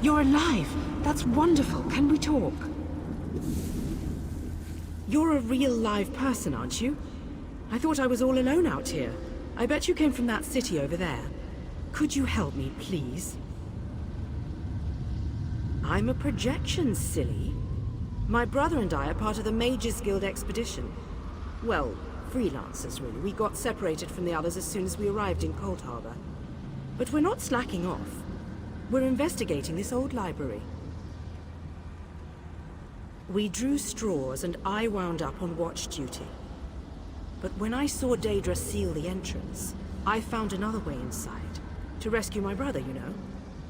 You're alive! That's wonderful. Can we talk? You're a real live person, aren't you? I thought I was all alone out here. I bet you came from that city over there. Could you help me, please? I'm a projection, silly. My brother and I are part of the Mages Guild expedition. Well, freelancers, really. We got separated from the others as soon as we arrived in Cold Harbor. But we're not slacking off. We're investigating this old library. We drew straws and I wound up on watch duty. But when I saw Daedra seal the entrance, I found another way inside. To rescue my brother, you know.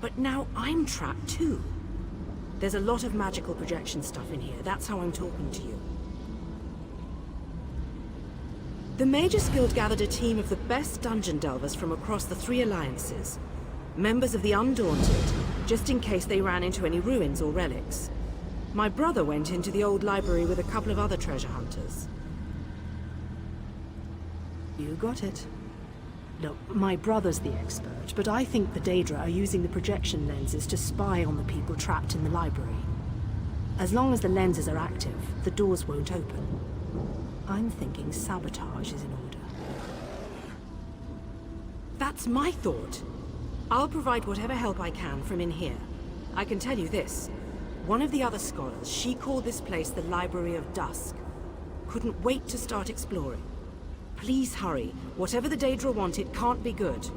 But now I'm trapped too. There's a lot of magical projection stuff in here. That's how I'm talking to you. The Mages Guild gathered a team of the best dungeon delvers from across the 3 alliances. Members of the Undaunted, just in case they ran into any ruins or relics. My brother went into the old library with a couple of other treasure hunters. You got it. Look, my brother's the expert, but I think the Daedra are using the projection lenses to spy on the people trapped in the library. As long as the lenses are active, the doors won't open. I'm thinking sabotage is in order. That's my thought. I'll provide whatever help I can from in here. I can tell you this. One of the other scholars, she called this place the Library of Dusk. Couldn't wait to start exploring. Please hurry. Whatever the Daedra want, it can't be good.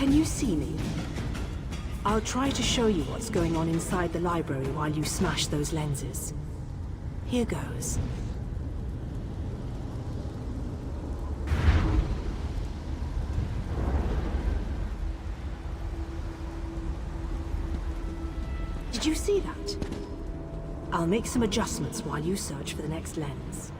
Can you see me? I'll try to show you what's going on inside the library while you smash those lenses. Here goes. Did you see that? I'll make some adjustments while you search for the next lens.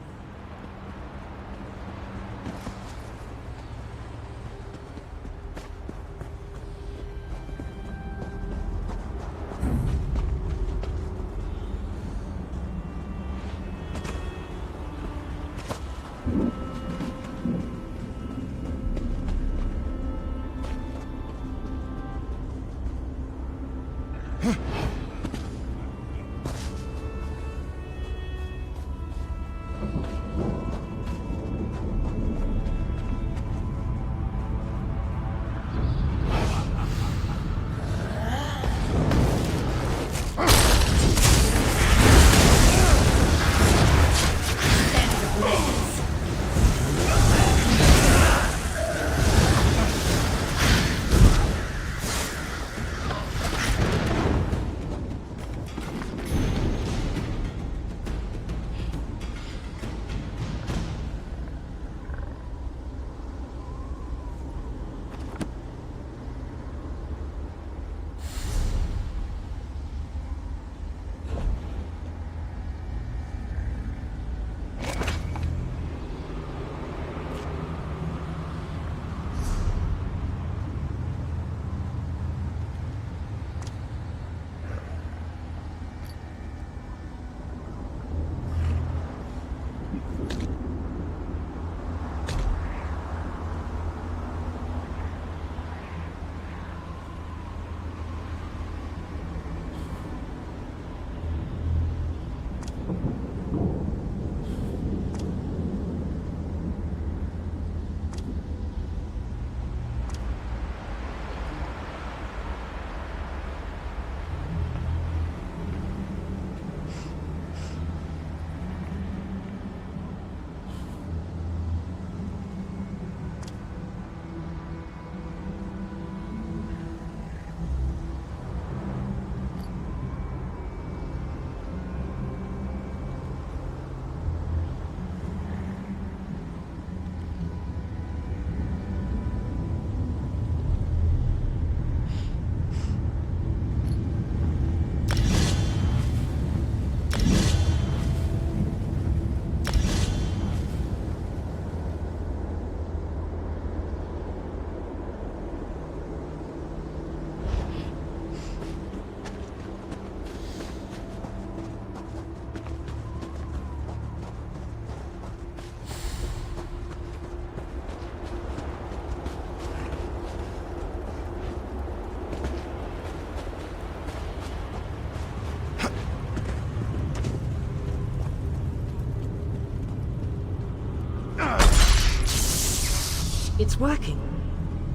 It's working.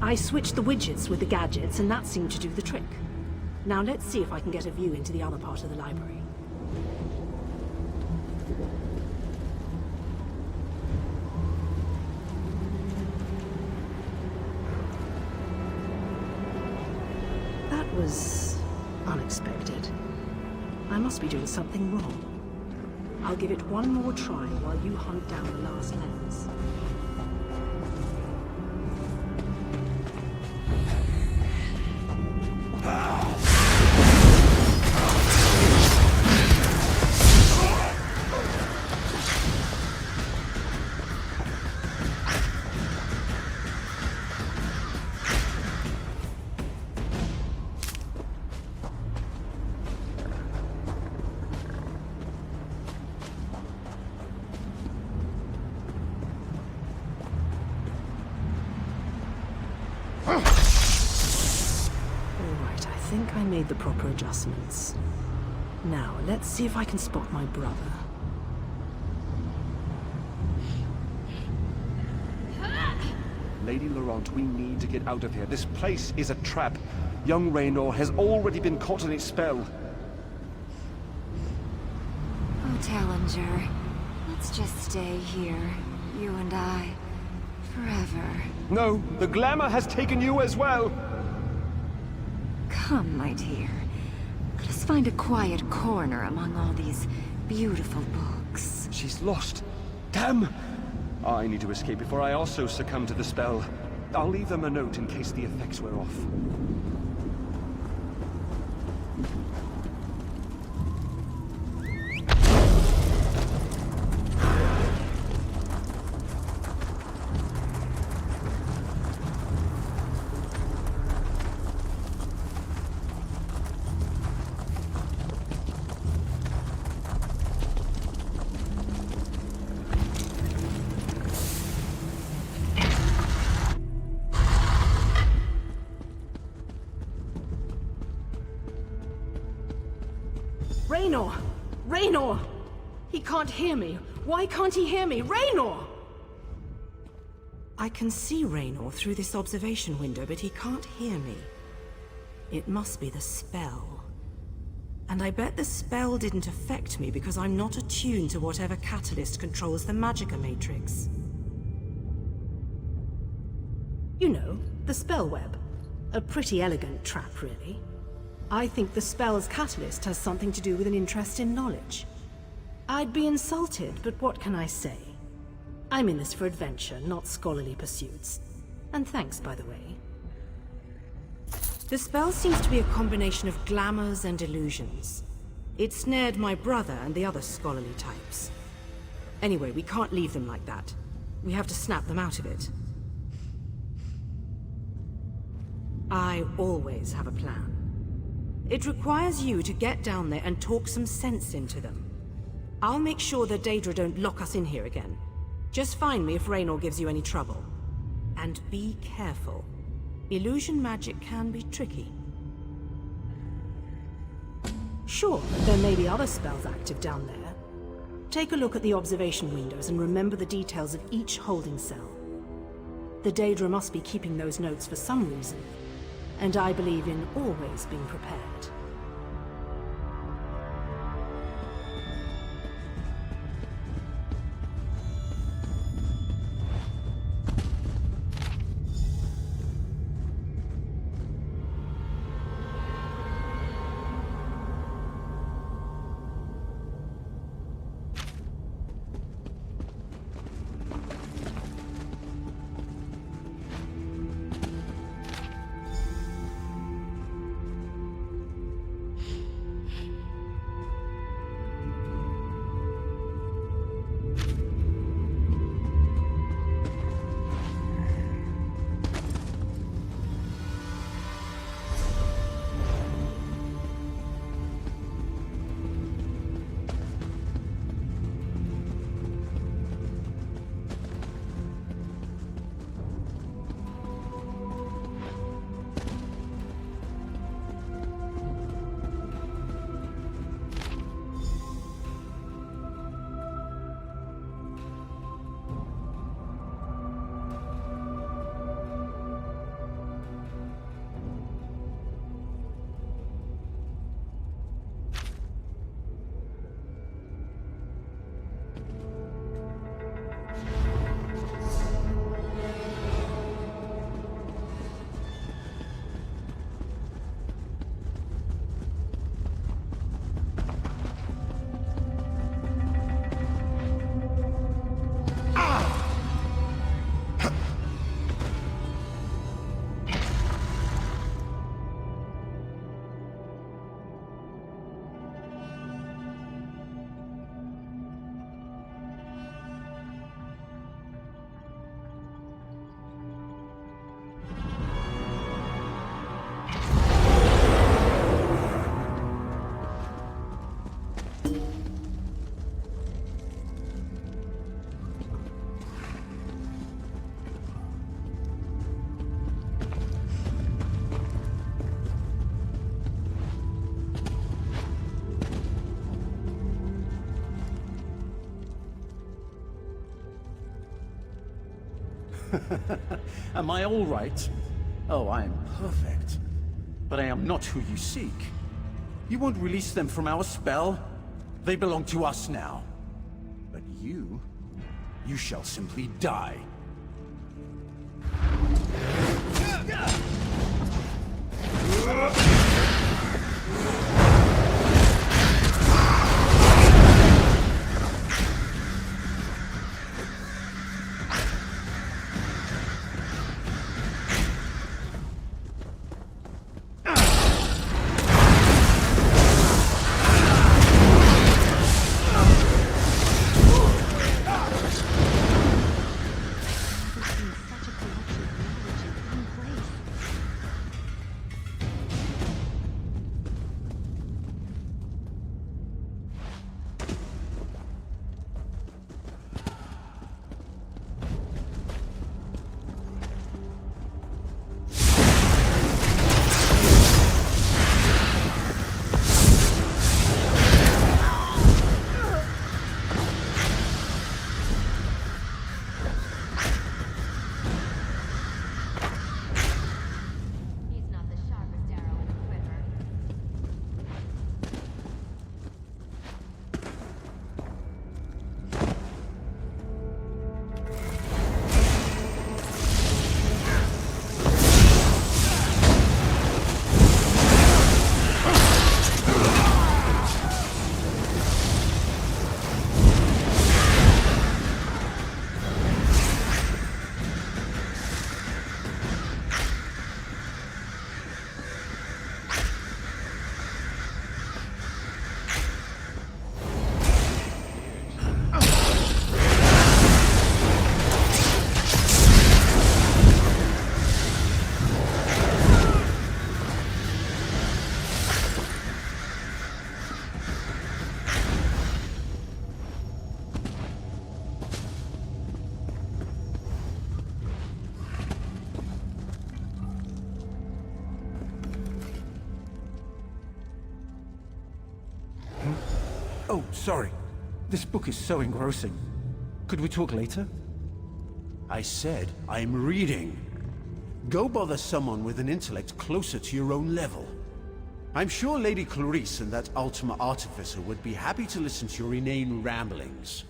I switched the widgets with the gadgets, and that seemed to do the trick. Now let's see if I can get a view into the other part of the library. That was unexpected. I must be doing something wrong. I'll give it one more try while you hunt down the last lens. I think I made the proper adjustments. Now, let's see if I can spot my brother. Lady Laurent, we need to get out of here. This place is a trap. Young Raynor has already been caught in its spell. Oh, Tallinger. Let's just stay here, you and I, forever. No, the glamour has taken you as well. Come, my dear. Let us find a quiet corner among all these beautiful books. She's lost. Damn! I need to escape before I also succumb to the spell. I'll leave them a note in case the effects wear off. Raynor! Raynor! He can't hear me. Why can't he hear me? Raynor! I can see Raynor through this observation window, but he can't hear me. It must be the spell. And I bet the spell didn't affect me because I'm not attuned to whatever catalyst controls the Magicka matrix. You know, the spell web. A pretty elegant trap, really. I think the spell's catalyst has something to do with an interest in knowledge. I'd be insulted, but what can I say? I'm in this for adventure, not scholarly pursuits. And thanks, by the way. The spell seems to be a combination of glamours and illusions. It snared my brother and the other scholarly types. Anyway, we can't leave them like that. We have to snap them out of it. I always have a plan. It requires you to get down there and talk some sense into them. I'll make sure the Daedra don't lock us in here again. Just find me if Raynor gives you any trouble. And be careful. Illusion magic can be tricky. Sure, there may be other spells active down there. Take a look at the observation windows and remember the details of each holding cell. The Daedra must be keeping those notes for some reason. And I believe in always being prepared. Am I all right? Oh, I am perfect. But I am not who you seek. You won't release them from our spell. They belong to us now. But you shall simply die. Oh, sorry. This book is so engrossing. Could we talk later? I said I'm reading. Go bother someone with an intellect closer to your own level. I'm sure Lady Clarice and that Ultima Artificer would be happy to listen to your inane ramblings.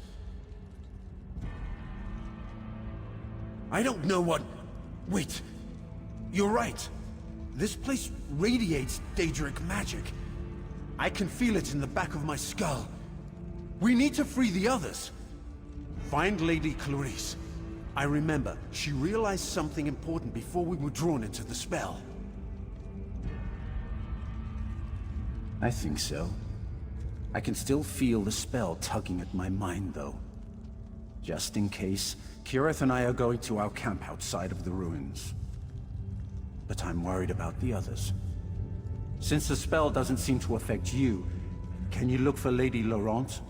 I don't know what... Wait. You're right. This place radiates Daedric magic. I can feel it in the back of my skull. We need to free the others. Find Lady Clarice. I remember, she realized something important before we were drawn into the spell. I think so. I can still feel the spell tugging at my mind, though. Just in case, Kirith and I are going to our camp outside of the ruins. But I'm worried about the others. Since the spell doesn't seem to affect you, can you look for Lady Laurent?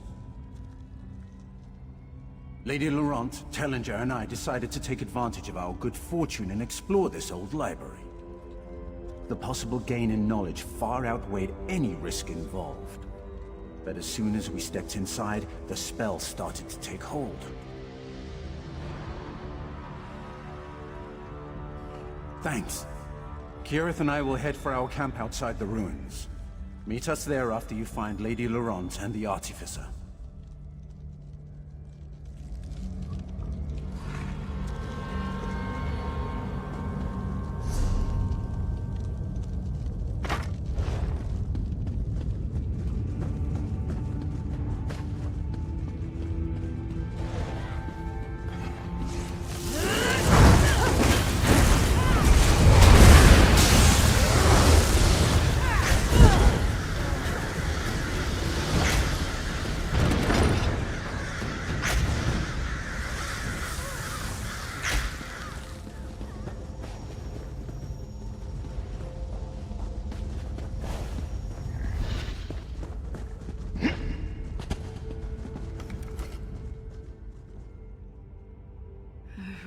Lady Laurent, Tellinger, and I decided to take advantage of our good fortune and explore this old library. The possible gain in knowledge far outweighed any risk involved. But as soon as we stepped inside, the spell started to take hold. Thanks. Kirith and I will head for our camp outside the ruins. Meet us there after you find Lady Laurent and the Artificer.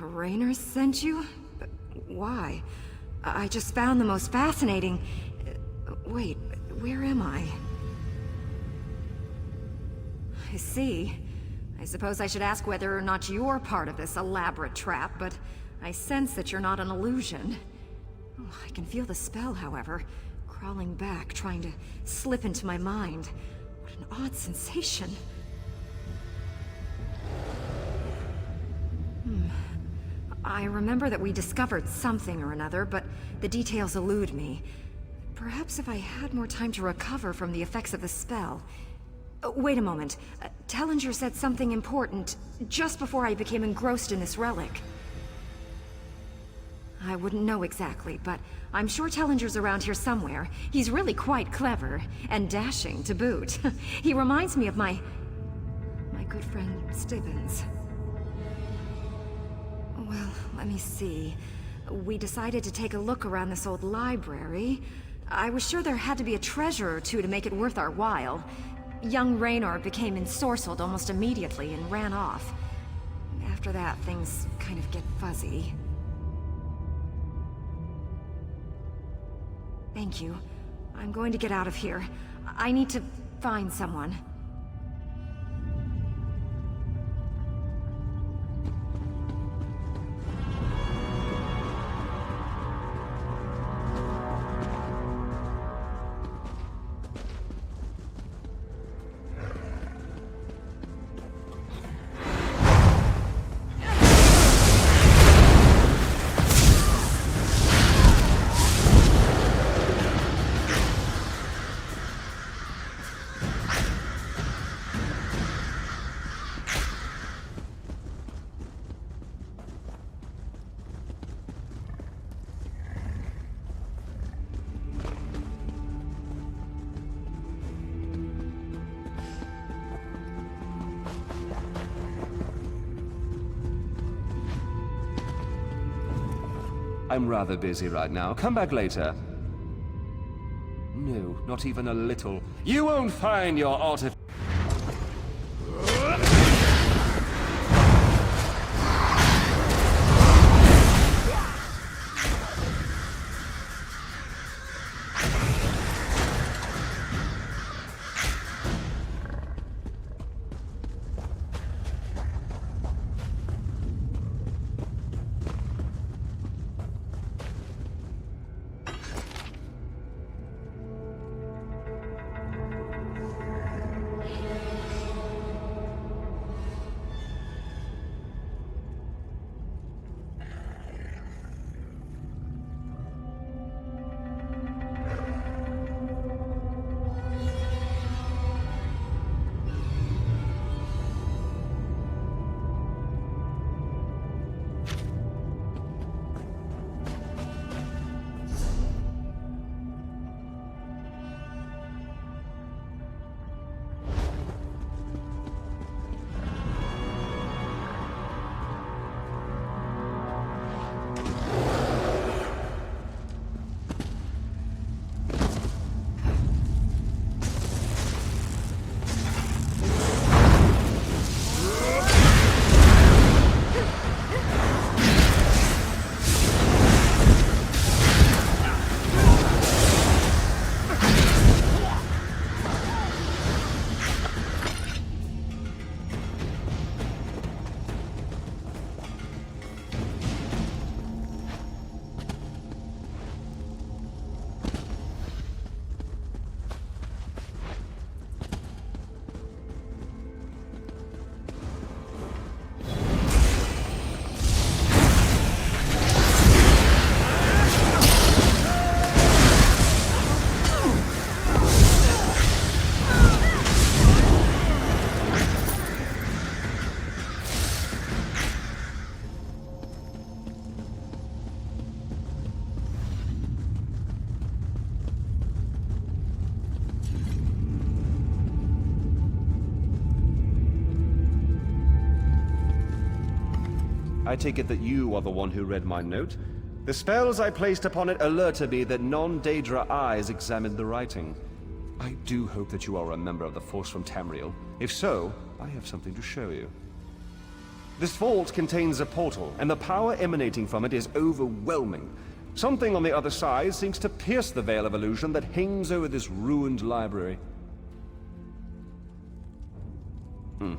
Raynor sent you? But why? I just found the most fascinating... Wait, where am I? I see. I suppose I should ask whether or not you're part of this elaborate trap, but I sense that you're not an illusion. Oh, I can feel the spell, however, crawling back, trying to slip into my mind. What an odd sensation. I remember that we discovered something or another, but the details elude me. Perhaps if I had more time to recover from the effects of the spell... wait a moment. Tellinger said something important just before I became engrossed in this relic. I wouldn't know exactly, but I'm sure Tellinger's around here somewhere. He's really quite clever, and dashing to boot. He reminds me of my good friend Stibbins. Well, let me see. We decided to take a look around this old library. I was sure there had to be a treasure or two to make it worth our while. Young Raynor became ensorcelled almost immediately and ran off. After that, things kind of get fuzzy. Thank you. I'm going to get out of here. I need to find someone. I'm rather busy right now. Come back later. No, not even a little. You won't find your artifact. I take it that you are the one who read my note? The spells I placed upon it alerted me that non-Daedra eyes examined the writing. I do hope that you are a member of the force from Tamriel. If so, I have something to show you. This vault contains a portal, and the power emanating from it is overwhelming. Something on the other side seems to pierce the veil of illusion that hangs over this ruined library.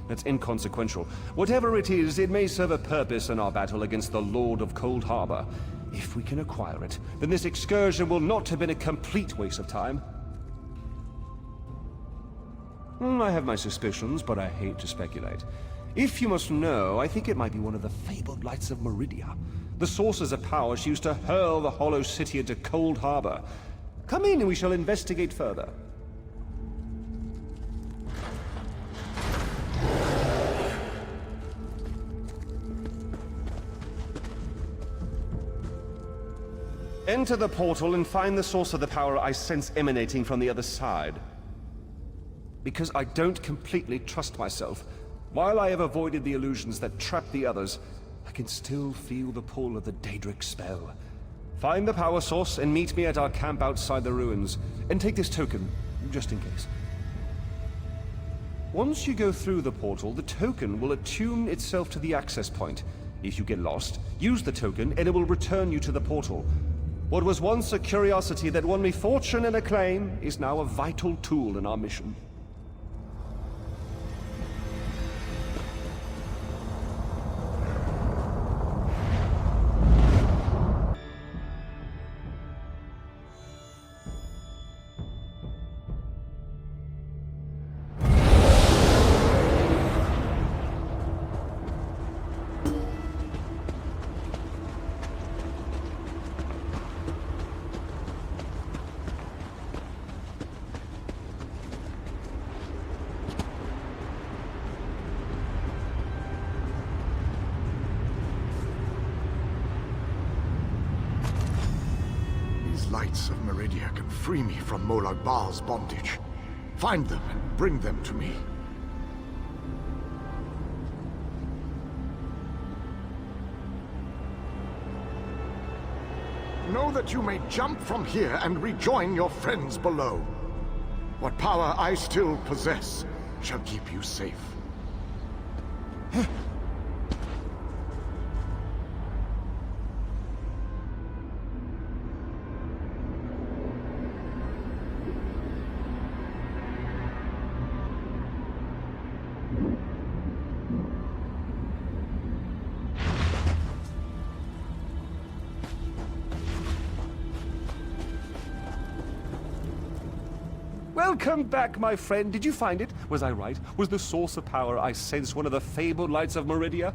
That's inconsequential. Whatever it is, it may serve a purpose in our battle against the Lord of Cold Harbor. If we can acquire it, then this excursion will not have been a complete waste of time. I have my suspicions, but I hate to speculate. If you must know, I think it might be one of the fabled lights of Meridia. The sources of power she used to hurl the Hollow City into Cold Harbor. Come in and we shall investigate further. Enter the portal and find the source of the power I sense emanating from the other side. Because I don't completely trust myself, while I have avoided the illusions that trap the others, I can still feel the pull of the Daedric spell. Find the power source and meet me at our camp outside the ruins, and take this token, just in case. Once you go through the portal, the token will attune itself to the access point. If you get lost, use the token and it will return you to the portal. What was once a curiosity that won me fortune and acclaim is now a vital tool in our mission. Lights of Meridia can free me from Molag Bal's bondage. Find them and bring them to me. Know that you may jump from here and rejoin your friends below. What power I still possess shall keep you safe. Welcome back, my friend. Did you find it? Was I right? Was the source of power I sensed one of the fabled lights of Meridia?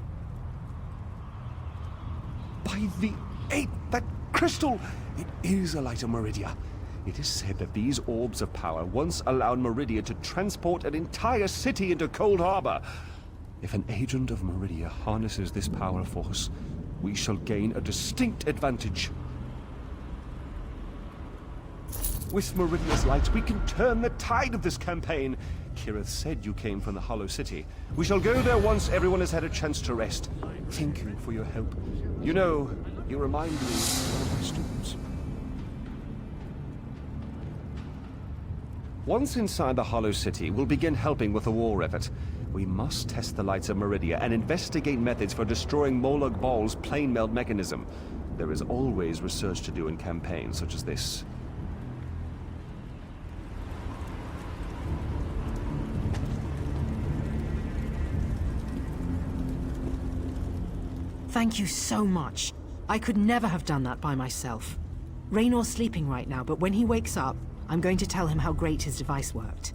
By the eight, that crystal! It is a light of Meridia. It is said that these orbs of power once allowed Meridia to transport an entire city into Cold Harbor. If an agent of Meridia harnesses this power force, we shall gain a distinct advantage. With Meridia's light, we can turn the tide of this campaign. Kirith said you came from the Hollow City. We shall go there once everyone has had a chance to rest. Thank you for your help. You know, you remind me of one of my students. Once inside the Hollow City, we'll begin helping with the war effort. We must test the lights of Meridia and investigate methods for destroying Molag Bal's plane meld mechanism. There is always research to do in campaigns such as this. Thank you so much. I could never have done that by myself. Raynor's sleeping right now, but when he wakes up, I'm going to tell him how great his device worked.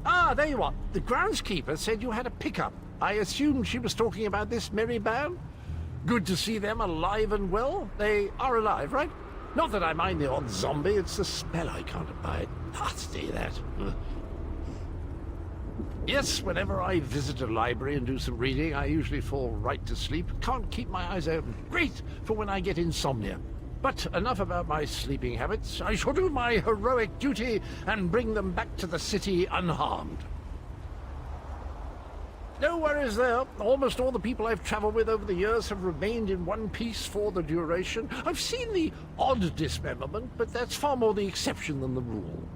Ah, there you are. The groundskeeper said you had a pickup. I assumed she was talking about this merry band. Good to see them alive and well. They are alive, right? Not that I mind the odd zombie, it's the spell I can't abide. Nasty, that. Yes, whenever I visit a library and do some reading, I usually fall right to sleep. Can't keep my eyes open. Great for when I get insomnia. But enough about my sleeping habits. I shall do my heroic duty and bring them back to the city unharmed. No worries there. Almost all the people I've traveled with over the years have remained in one piece for the duration. I've seen the odd dismemberment, but that's far more the exception than the rule.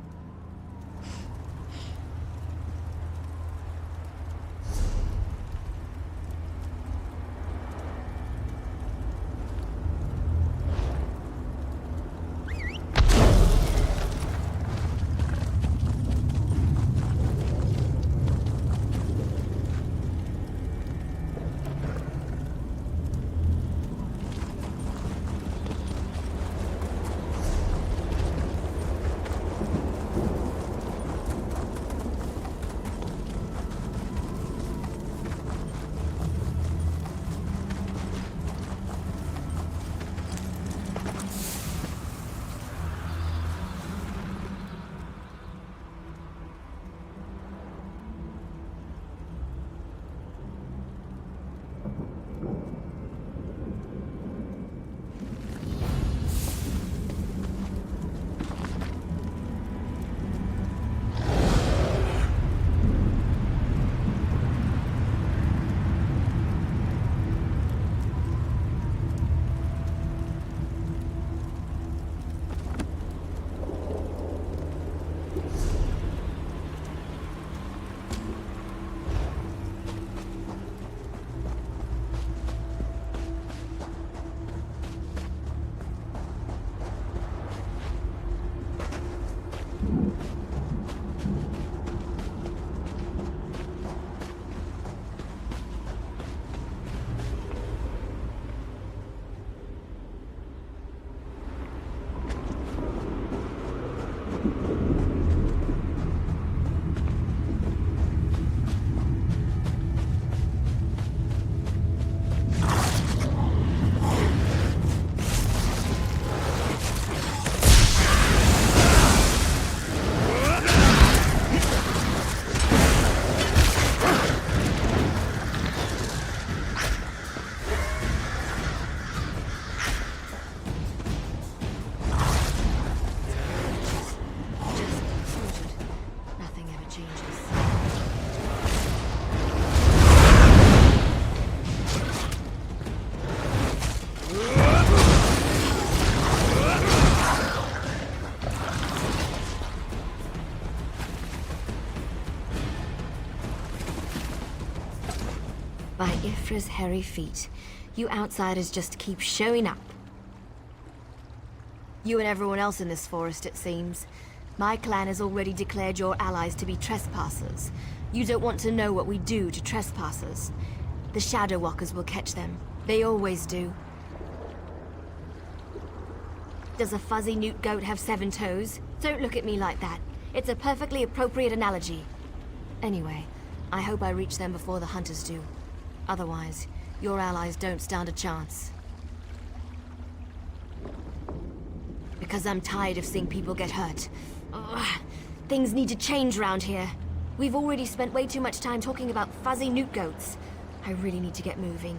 By Ifra's hairy feet. You outsiders just keep showing up. You and everyone else in this forest, it seems. My clan has already declared your allies to be trespassers. You don't want to know what we do to trespassers. The Shadow Walkers will catch them. They always do. Does a fuzzy newt goat have 7 toes? Don't look at me like that. It's a perfectly appropriate analogy. Anyway, I hope I reach them before the hunters do. Otherwise, your allies don't stand a chance. Because I'm tired of seeing people get hurt. Ugh. Things need to change around here. We've already spent way too much time talking about fuzzy newt goats. I really need to get moving.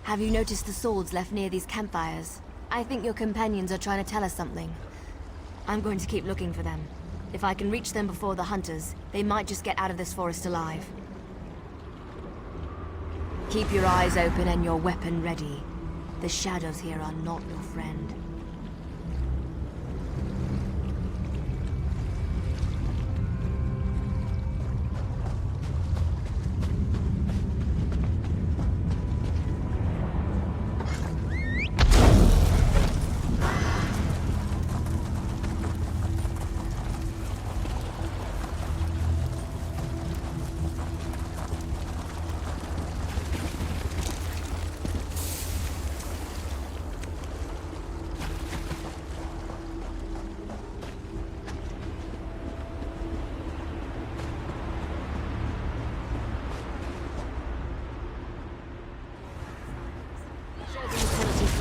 Have you noticed the swords left near these campfires? I think your companions are trying to tell us something. I'm going to keep looking for them. If I can reach them before the hunters, they might just get out of this forest alive. Keep your eyes open and your weapon ready. The shadows here are not your friend.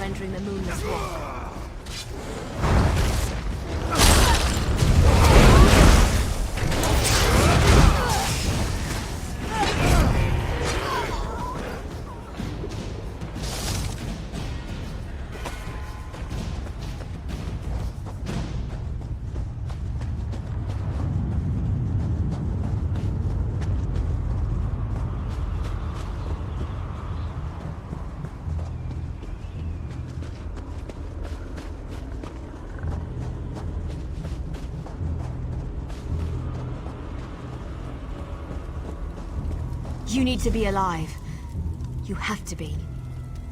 Entering the moonless walk. You need to be alive. You have to be.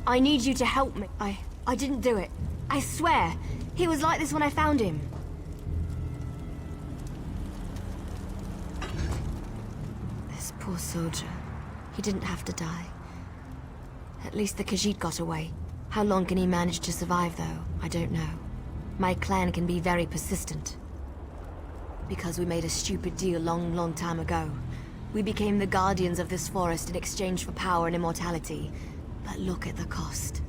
I need you to help me. I didn't do it. I swear. He was like this when I found him. This poor soldier. He didn't have to die. At least the Khajiit got away. How long can he manage to survive, though? I don't know. My clan can be very persistent. Because we made a stupid deal long time ago. We became the guardians of this forest in exchange for power and immortality. But look at the cost.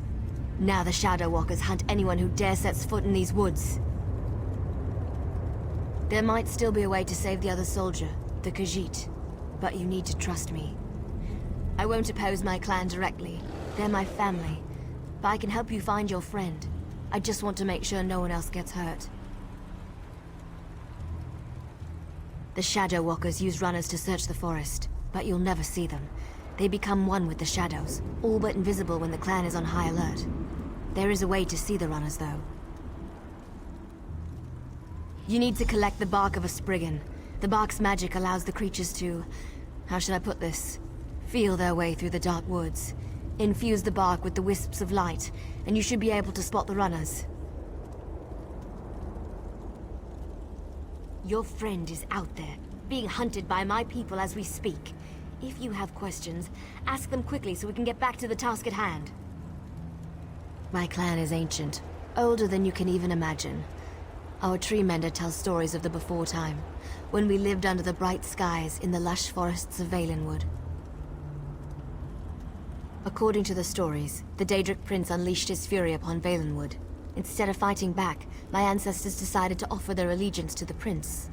Now the Shadow Walkers hunt anyone who dare sets foot in these woods. There might still be a way to save the other soldier, the Khajiit. But you need to trust me. I won't oppose my clan directly. They're my family. But I can help you find your friend. I just want to make sure no one else gets hurt. The Shadow Walkers use runners to search the forest, but you'll never see them. They become one with the shadows, all but invisible when the clan is on high alert. There is a way to see the runners, though. You need to collect the bark of a Spriggan. The bark's magic allows the creatures to... how should I put this? Feel their way through the dark woods. Infuse the bark with the wisps of light, and you should be able to spot the runners. Your friend is out there, being hunted by my people as we speak. If you have questions, ask them quickly so we can get back to the task at hand. My clan is ancient, older than you can even imagine. Our tree mender tells stories of the before time, when we lived under the bright skies in the lush forests of Valenwood. According to the stories, the Daedric Prince unleashed his fury upon Valenwood. Instead of fighting back, my ancestors decided to offer their allegiance to the prince.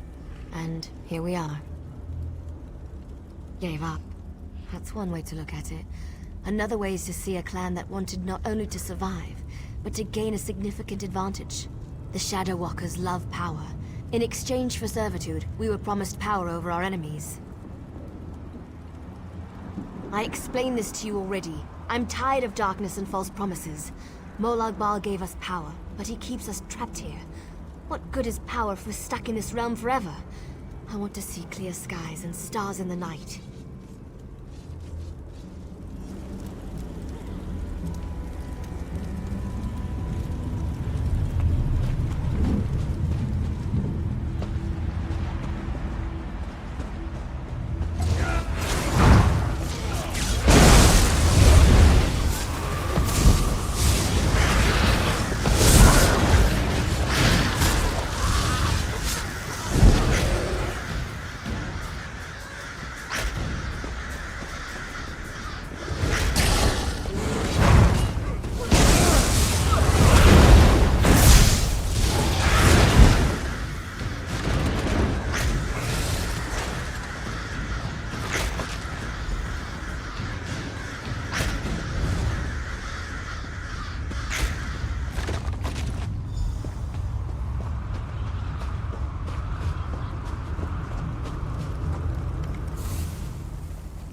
And here we are. Gave up. That's one way to look at it. Another way is to see a clan that wanted not only to survive, but to gain a significant advantage. The Shadow Walkers love power. In exchange for servitude, we were promised power over our enemies. I explained this to you already. I'm tired of darkness and false promises. Molag Bal gave us power, but he keeps us trapped here. What good is power if we're stuck in this realm forever? I want to see clear skies and stars in the night.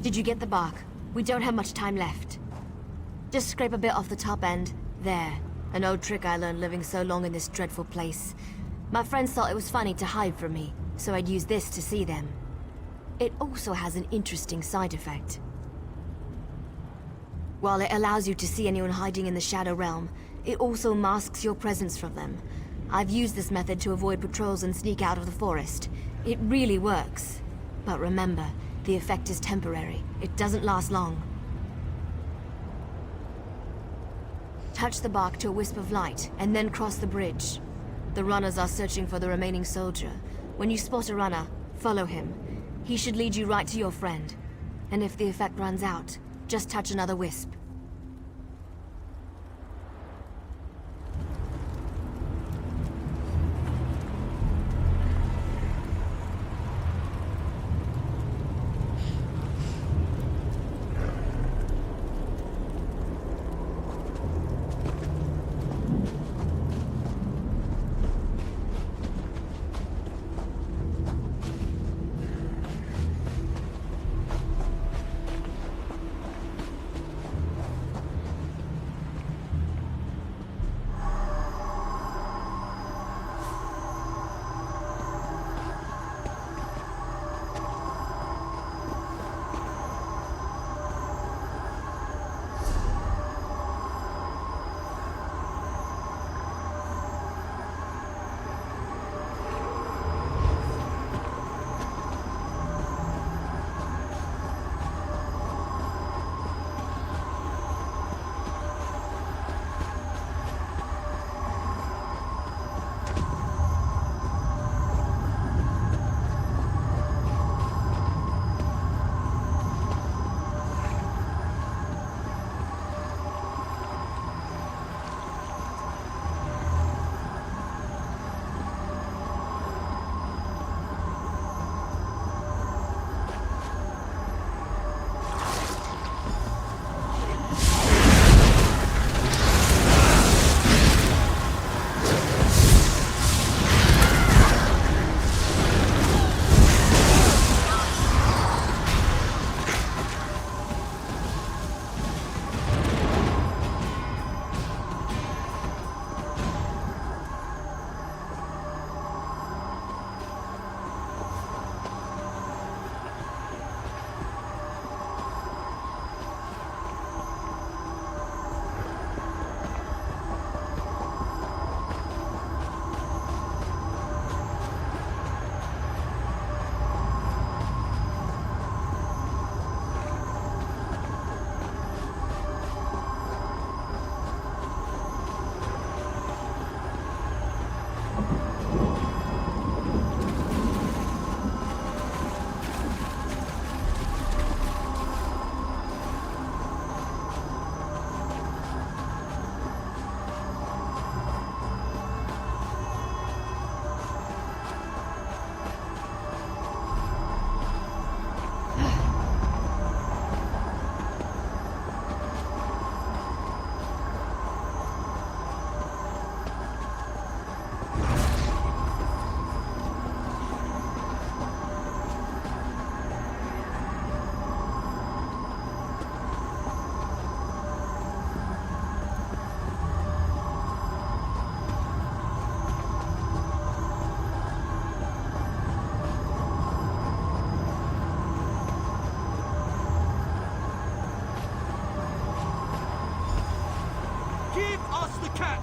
Did you get the bark? We don't have much time left. Just scrape a bit off the top end. There. An old trick I learned living so long in this dreadful place. My friends thought it was funny to hide from me, so I'd use this to see them. It also has an interesting side effect. While it allows you to see anyone hiding in the Shadow Realm, it also masks your presence from them. I've used this method to avoid patrols and sneak out of the forest. It really works. But remember, the effect is temporary. It doesn't last long. Touch the bark to a wisp of light, and then cross the bridge. The runners are searching for the remaining soldier. When you spot a runner, follow him. He should lead you right to your friend. And if the effect runs out, just touch another wisp.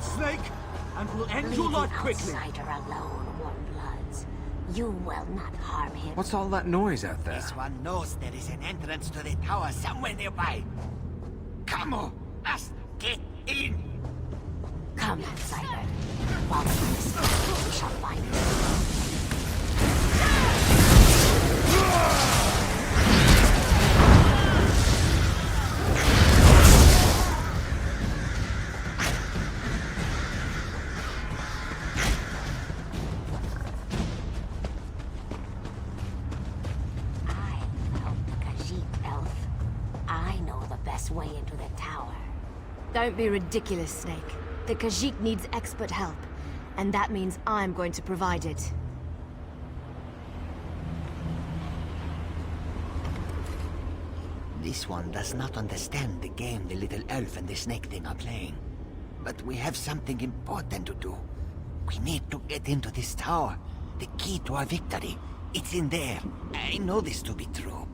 Snake, and we'll end your life quickly. Outsider alone, Warmbloods. You will not harm him. What's all that noise out there? This one knows there is an entrance to the tower somewhere nearby. Come on, let's get in. Come, outsider. While we shall find it. Way into the tower. Don't be ridiculous, Snake. The Khajiit needs expert help, and that means I'm going to provide it. This one does not understand the game the little elf and the snake thing are playing. But we have something important to do. We need to get into this tower. The key to our victory. It's in there. I know this to be true.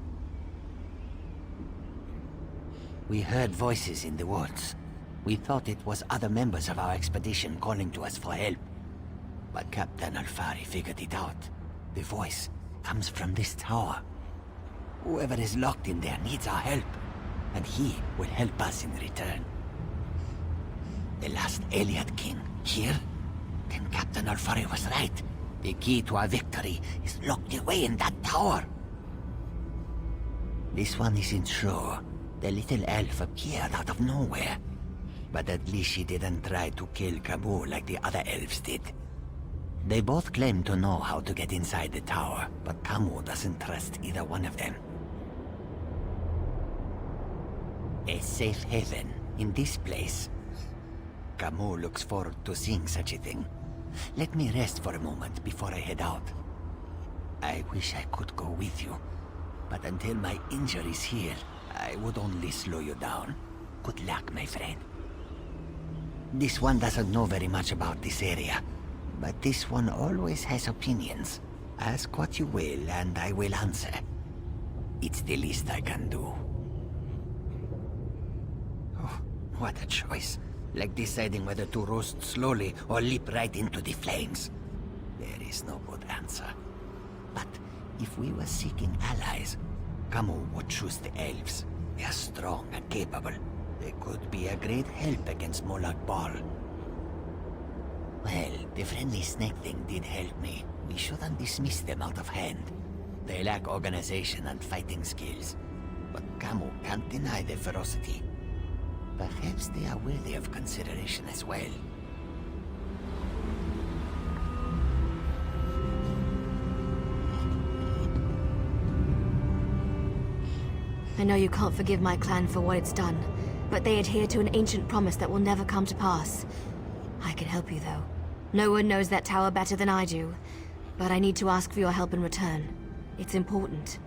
We heard voices in the woods. We thought it was other members of our expedition calling to us for help. But Captain Alfari figured it out. The voice comes from this tower. Whoever is locked in there needs our help, and he will help us in return. The last Eliad king, here? Then Captain Alfari was right. The key to our victory is locked away in that tower. This one isn't sure. The little elf appeared out of nowhere. But at least she didn't try to kill Camus like the other elves did. They both claim to know how to get inside the tower, but Camus doesn't trust either one of them. A safe haven in this place. Camus looks forward to seeing such a thing. Let me rest for a moment before I head out. I wish I could go with you, but until my injuries heal, I would only slow you down. Good luck, my friend. This one doesn't know very much about this area, but this one always has opinions. Ask what you will, and I will answer. It's the least I can do. Oh, what a choice. Like deciding whether to roast slowly or leap right into the flames. There is no good answer. But if we were seeking allies, Camus would choose the elves. They are strong and capable. They could be a great help against Molag Bal. Well, the friendly snake thing did help me. We shouldn't dismiss them out of hand. They lack organization and fighting skills. But Camus can't deny their ferocity. Perhaps they are worthy of consideration as well. I know you can't forgive my clan for what it's done, but they adhere to an ancient promise that will never come to pass. I can help you, though. No one knows that tower better than I do, but I need to ask for your help in return. It's important.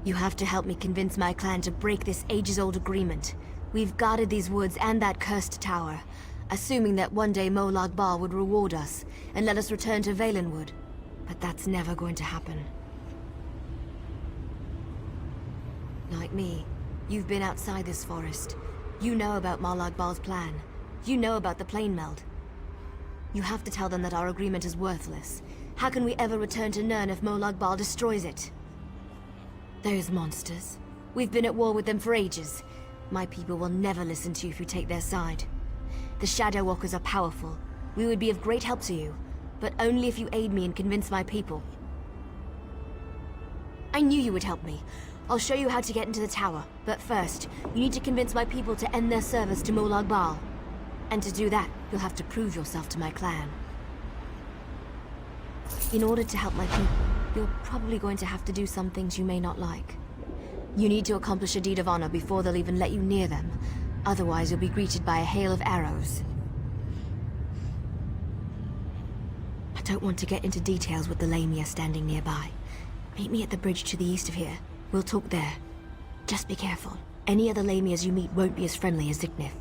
You have to help me convince my clan to break this ages-old agreement. We've guarded these woods and that cursed tower, assuming that one day Molag Bal would reward us and let us return to Valenwood. But that's never going to happen. Like me, you've been outside this forest. You know about Molag Bal's plan. You know about the plane meld. You have to tell them that our agreement is worthless. How can we ever return to Nirn if Molag Bal destroys it? Those monsters. We've been at war with them for ages. My people will never listen to you if you take their side. The Shadow Walkers are powerful. We would be of great help to you, but only if you aid me and convince my people. I knew you would help me. I'll show you how to get into the tower, but first, you need to convince my people to end their service to Molag Bal. And to do that, you'll have to prove yourself to my clan. In order to help my people, you're probably going to have to do some things you may not like. You need to accomplish a deed of honor before they'll even let you near them. Otherwise, you'll be greeted by a hail of arrows. I don't want to get into details with the Lamia standing nearby. Meet me at the bridge to the east of here. We'll talk there. Just be careful. Any other Lamias you meet won't be as friendly as Zignith.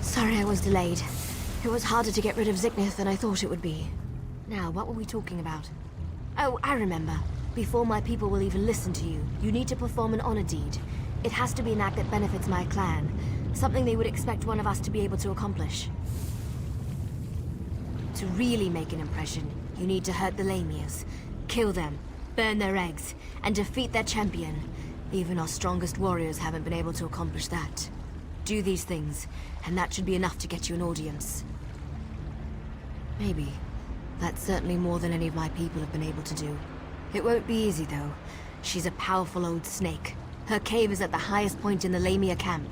Sorry I was delayed. It was harder to get rid of Zignith than I thought it would be. Now, what were we talking about? Oh, I remember. Before my people will even listen to you, you need to perform an honor deed. It has to be an act that benefits my clan. Something they would expect one of us to be able to accomplish. To really make an impression, you need to hurt the Lamias. Kill them, burn their eggs, and defeat their champion. Even our strongest warriors haven't been able to accomplish that. Do these things, and that should be enough to get you an audience. Maybe. That's certainly more than any of my people have been able to do. It won't be easy, though. She's a powerful old snake. Her cave is at the highest point in the Lamia camp.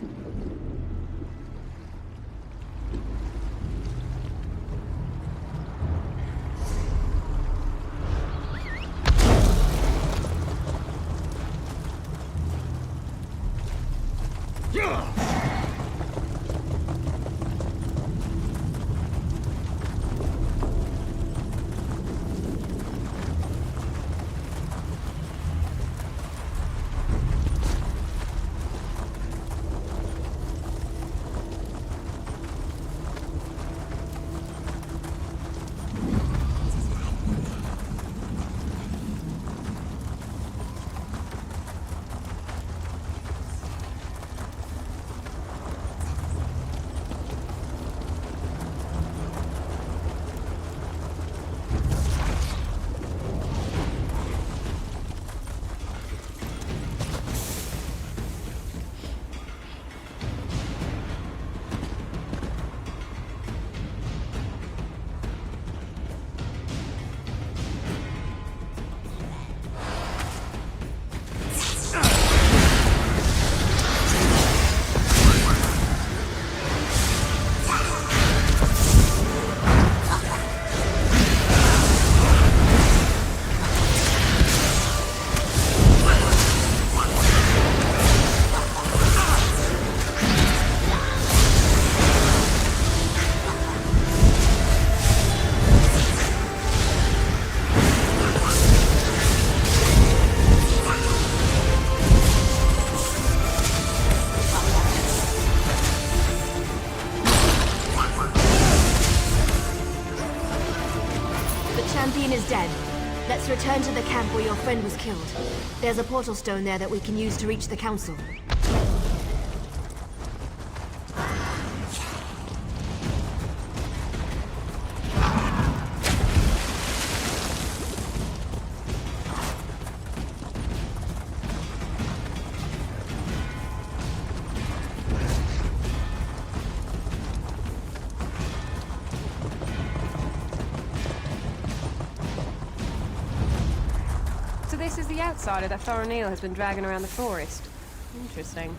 Is dead. Let's return to the camp where your friend was killed. There's a portal stone there that we can use to reach the council. This is the outsider that Thorinil has been dragging around the forest. Interesting.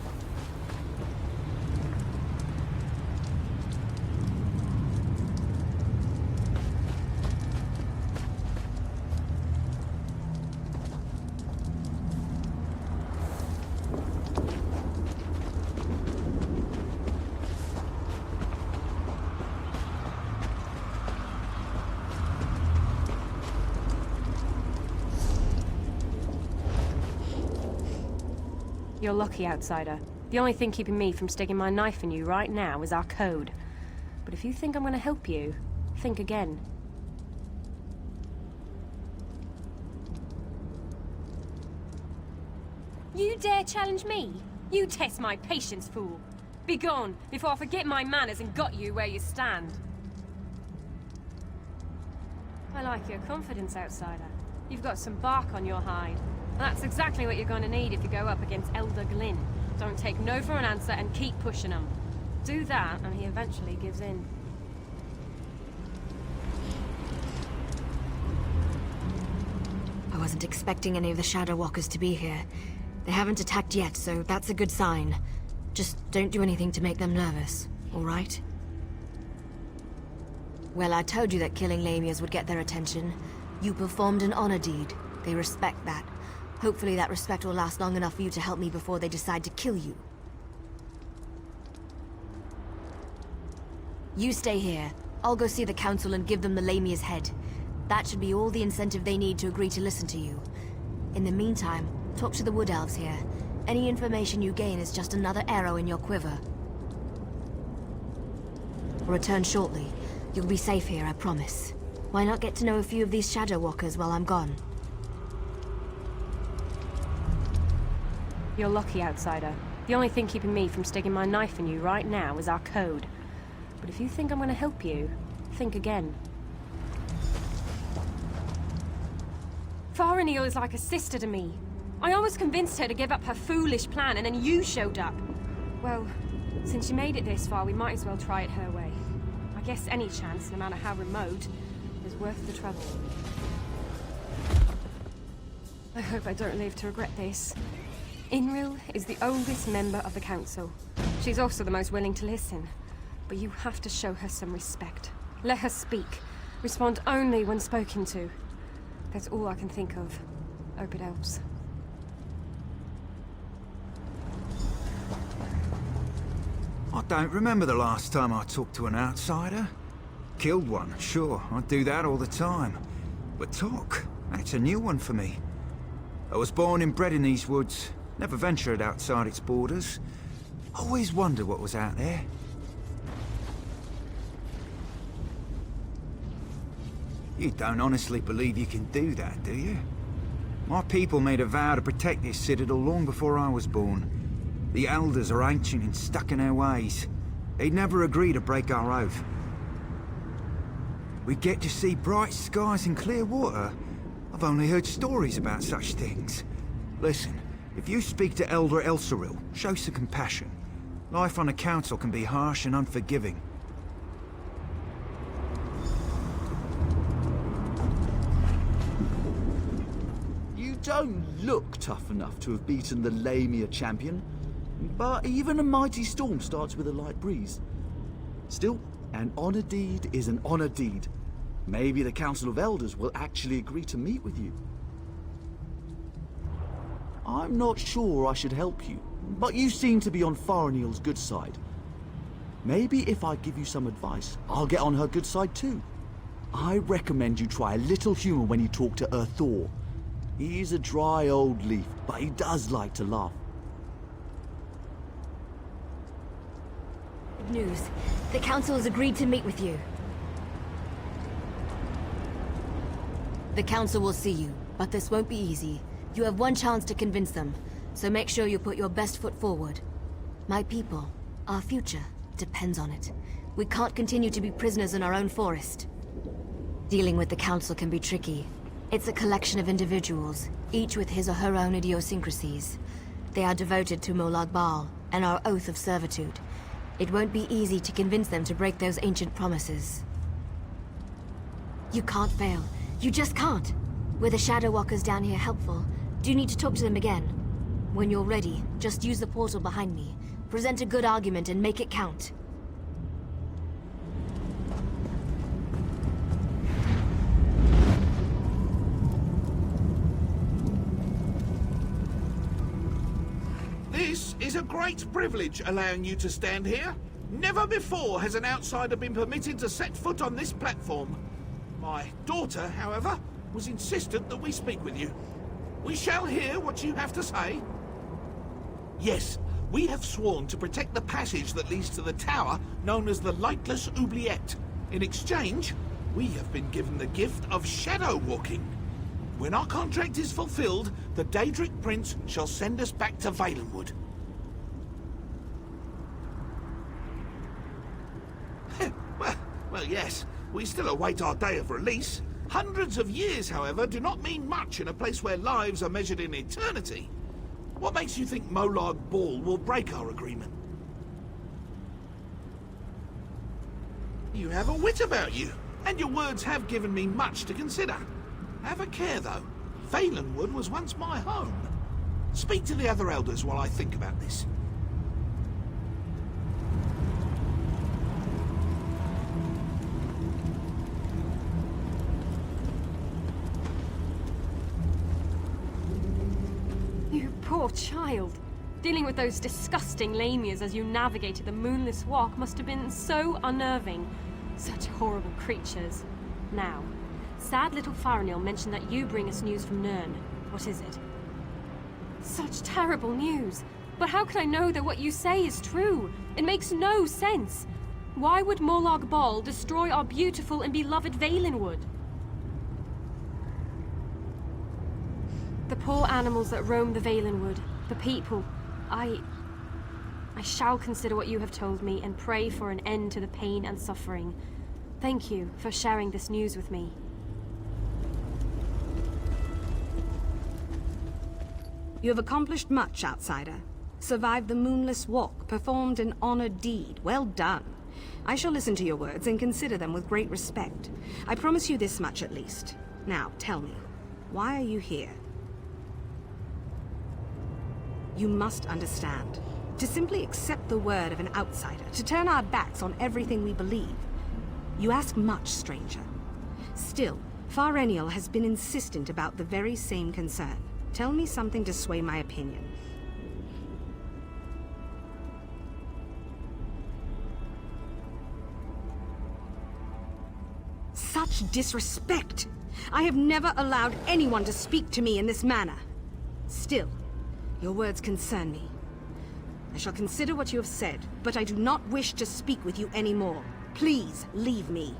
You're lucky, outsider. The only thing keeping me from sticking my knife in you right now is our code. But if you think I'm gonna help you, think again. You dare challenge me? You test my patience, fool. Begone, before I forget my manners and got you where you stand. I like your confidence, outsider. You've got some bark on your hide. That's exactly what you're going to need if you go up against Elder Glynn. Don't take no for an answer and keep pushing him. Do that, and he eventually gives in. I wasn't expecting any of the Shadow Walkers to be here. They haven't attacked yet, so that's a good sign. Just don't do anything to make them nervous, all right? Well, I told you that killing Lamias would get their attention. You performed an honor deed. They respect that. Hopefully that respect will last long enough for you to help me before they decide to kill you. You stay here. I'll go see the council and give them the Lamia's head. That should be all the incentive they need to agree to listen to you. In the meantime, talk to the Wood Elves here. Any information you gain is just another arrow in your quiver. I'll return shortly. You'll be safe here, I promise. Why not get to know a few of these Shadow Walkers while I'm gone? You're lucky, outsider. The only thing keeping me from sticking my knife in you right now is our code. But if you think I'm gonna help you, think again. Thorinil is like a sister to me. I almost convinced her to give up her foolish plan, and then you showed up. Well, since she made it this far, we might as well try it her way. I guess any chance, no matter how remote, is worth the trouble. I hope I don't live to regret this. Inril is the oldest member of the council. She's also the most willing to listen. But you have to show her some respect. Let her speak. Respond only when spoken to. That's all I can think of. Hope it helps. I don't remember the last time I talked to an outsider. Killed one, sure, I do that all the time. But talk, that's a new one for me. I was born and bred in these woods, never ventured outside its borders. Always wondered what was out there. You don't honestly believe you can do that, do you? My people made a vow to protect this citadel long before I was born. The elders are ancient and stuck in their ways. They'd never agree to break our oath. We get to see bright skies and clear water. I've only heard stories about such things. Listen, if you speak to Elder Elsoril, show some compassion. Life on the council can be harsh and unforgiving. You don't look tough enough to have beaten the Lamia champion, but even a mighty storm starts with a light breeze. Still, an honor deed is an honor deed. Maybe the Council of Elders will actually agree to meet with you. I'm not sure I should help you, but you seem to be on Faranil's good side. Maybe if I give you some advice, I'll get on her good side too. I recommend you try a little humor when you talk to Thor. He's a dry old leaf, but he does like to laugh. Good news. The council has agreed to meet with you. The council will see you, but this won't be easy. You have one chance to convince them, so make sure you put your best foot forward. My people, our future, depends on it. We can't continue to be prisoners in our own forest. Dealing with the council can be tricky. It's a collection of individuals, each with his or her own idiosyncrasies. They are devoted to Molag Bal and our oath of servitude. It won't be easy to convince them to break those ancient promises. You can't fail. You just can't. Were the Shadow Walkers down here helpful? Do you need to talk to them again? When you're ready, just use the portal behind me. Present a good argument and make it count. This is a great privilege allowing you to stand here. Never before has an outsider been permitted to set foot on this platform. My daughter, however, was insistent that we speak with you. We shall hear what you have to say. Yes, we have sworn to protect the passage that leads to the tower known as the Lightless Oubliette. In exchange, we have been given the gift of shadow walking. When our contract is fulfilled, the Daedric Prince shall send us back to Valenwood. well, yes, we still await our day of release. Hundreds of years, however, do not mean much in a place where lives are measured in eternity. What makes you think Molag Bal will break our agreement? You have a wit about you, and your words have given me much to consider. Have a care, though. Valenwood was once my home. Speak to the other elders while I think about this. You poor child. Dealing with those disgusting lamias as you navigated the moonless walk must have been so unnerving. Such horrible creatures. Now, sad little Faranil mentioned that you bring us news from Nirn. What is it? Such terrible news. But how can I know that what you say is true? It makes no sense. Why would Molag Bal destroy our beautiful and beloved Valenwood? The poor animals that roam the Valenwood, the people, I shall consider what you have told me and pray for an end to the pain and suffering. Thank you for sharing this news with me. You have accomplished much, outsider. Survived the moonless walk, performed an honored deed. Well done. I shall listen to your words and consider them with great respect. I promise you this much at least. Now, tell me, why are you here? You must understand. To simply accept the word of an outsider, to turn our backs on everything we believe. You ask much, stranger. Still, Farenial has been insistent about the very same concern. Tell me something to sway my opinion. Such disrespect! I have never allowed anyone to speak to me in this manner. Still, your words concern me. I shall consider what you have said, but I do not wish to speak with you anymore. Please, leave me.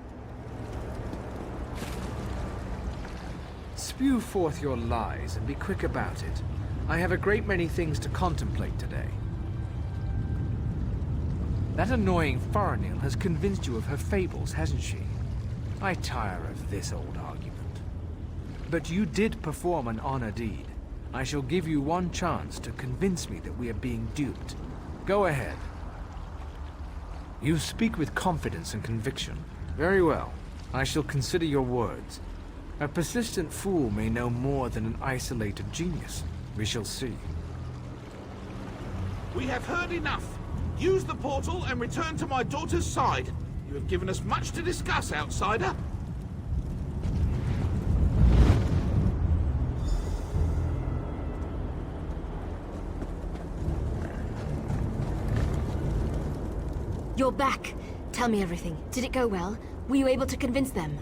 Spew forth your lies and be quick about it. I have a great many things to contemplate today. That annoying Farenial has convinced you of her fables, hasn't she? I tire of this old argument. But you did perform an honor deed. I shall give you one chance to convince me that we are being duped. Go ahead. You speak with confidence and conviction. Very well. I shall consider your words. A persistent fool may know more than an isolated genius. We shall see. We have heard enough. Use the portal and return to my daughter's side. You have given us much to discuss, outsider. You're back. Tell me everything. Did it go well? Were you able to convince them?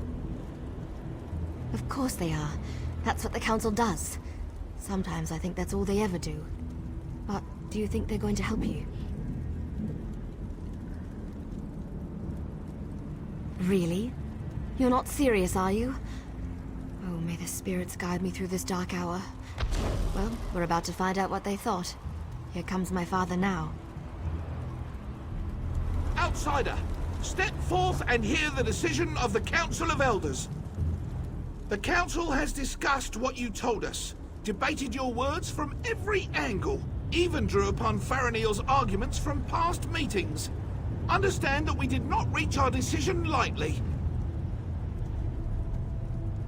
Of course they are. That's what the Council does. Sometimes I think that's all they ever do. But do you think they're going to help you? Really? You're not serious, are you? Oh, may the spirits guide me through this dark hour. Well, we're about to find out what they thought. Here comes my father now. Outsider, step forth and hear the decision of the Council of Elders. The Council has discussed what you told us, debated your words from every angle, even drew upon Farenial's arguments from past meetings. Understand that we did not reach our decision lightly.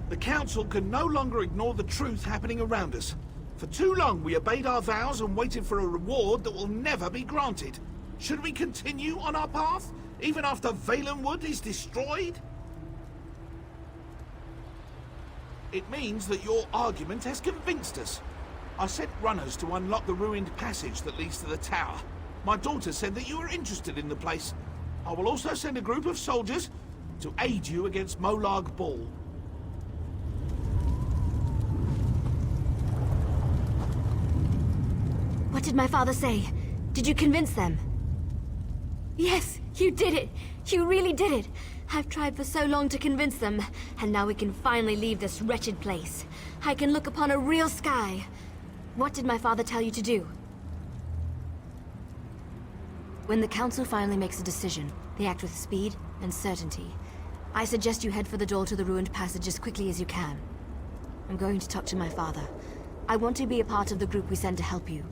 The Council can no longer ignore the truth happening around us. For too long we obeyed our vows and waited for a reward that will never be granted. Should we continue on our path, even after Valenwood is destroyed? It means that your argument has convinced us. I sent runners to unlock the ruined passage that leads to the tower. My daughter said that you were interested in the place. I will also send a group of soldiers to aid you against Molag Bal. What did my father say? Did you convince them? Yes, you did it! You really did it! I've tried for so long to convince them, and now we can finally leave this wretched place. I can look upon a real sky. What did my father tell you to do? When the Council finally makes a decision, they act with speed and certainty. I suggest you head for the door to the ruined passage as quickly as you can. I'm going to talk to my father. I want to be a part of the group we send to help you.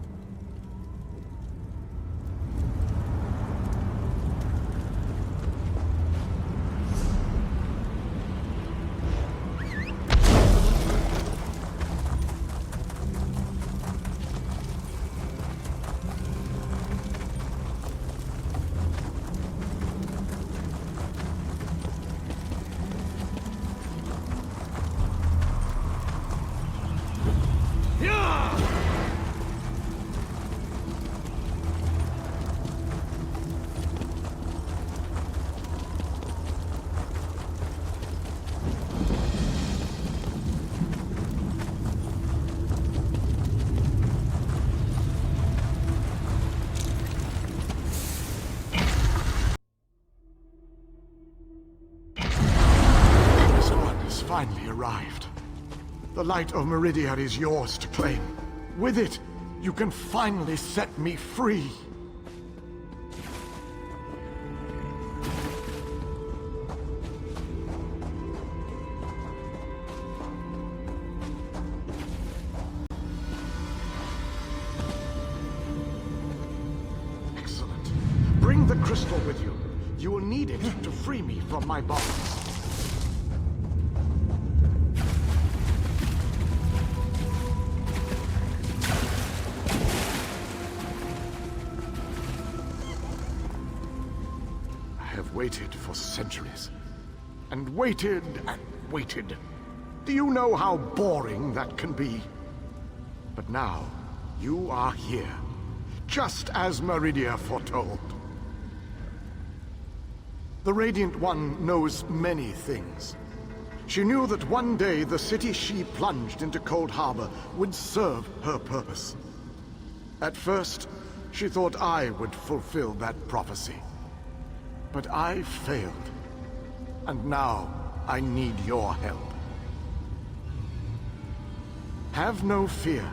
Finally arrived. The light of Meridia is yours to claim. With it, you can finally set me free. Excellent. Bring the crystal with you. You will need it to free me from my bonds. waited for centuries. And waited and waited. Do you know how boring that can be? But now, you are here. Just as Meridia foretold. The Radiant One knows many things. She knew that one day the city she plunged into Cold Harbor would serve her purpose. At first, she thought I would fulfill that prophecy. But I failed. And now, I need your help. Have no fear.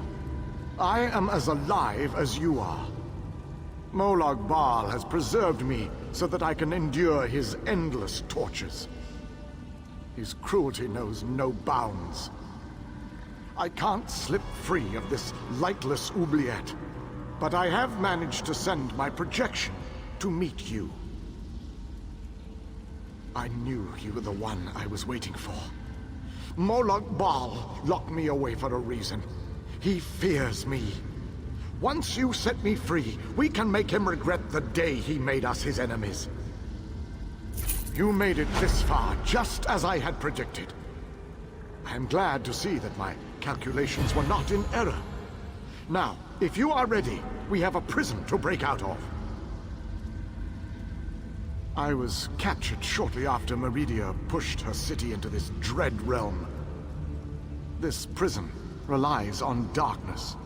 I am as alive as you are. Molag Bal has preserved me so that I can endure his endless tortures. His cruelty knows no bounds. I can't slip free of this lightless oubliette, but I have managed to send my projection to meet you. I knew you were the one I was waiting for. Molag Bal locked me away for a reason. He fears me. Once you set me free, we can make him regret the day he made us his enemies. You made it this far, just as I had predicted. I am glad to see that my calculations were not in error. Now, if you are ready, we have a prison to break out of. I was captured shortly after Meridia pushed her city into this dread realm. This prison relies on darkness.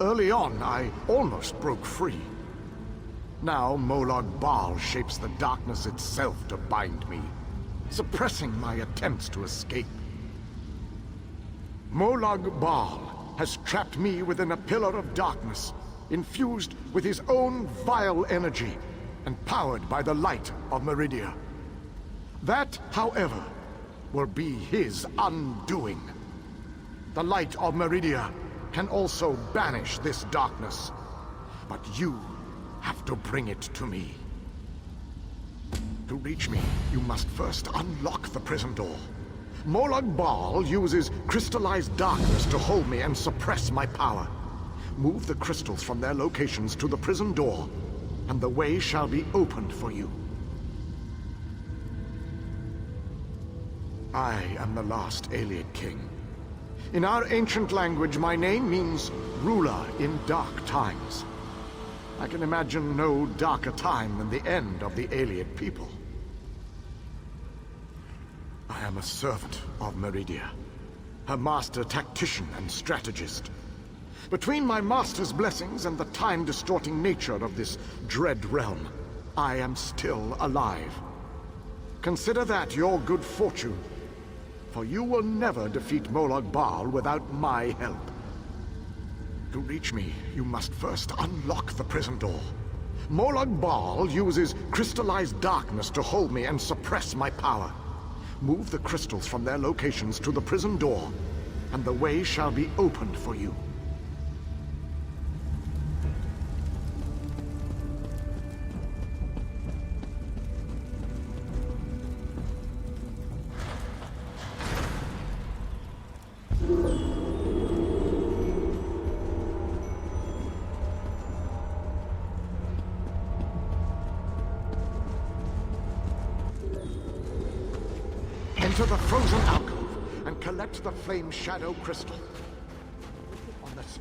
Early on, I almost broke free. Now Molag Bal shapes the darkness itself to bind me, suppressing my attempts to escape. Molag Bal has trapped me within a pillar of darkness, infused with his own vile energy, and powered by the light of Meridia. That, however, will be his undoing. The light of Meridia can also banish this darkness, but you have to bring it to me. To reach me, you must first unlock the prison door. Molag Bal uses crystallized darkness to hold me and suppress my power. Move the crystals from their locations to the prison door, and the way shall be opened for you. I am the last alien king. In our ancient language, my name means ruler in dark times. I can imagine no darker time than the end of the alien people. I am a servant of Meridia, her master tactician and strategist. Between my master's blessings and the time-distorting nature of this dread realm, I am still alive. Consider that your good fortune, for you will never defeat Molag Bal without my help. To reach me, you must first unlock the prison door. Molag Bal uses crystallized darkness to hold me and suppress my power. Move the crystals from their locations to the prison door, and the way shall be opened for you. Enter the frozen alcove and collect the flame shadow crystal. On this.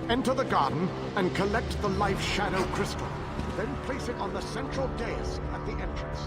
Enter the garden and collect the life shadow crystal. Then place it on the central dais at the entrance.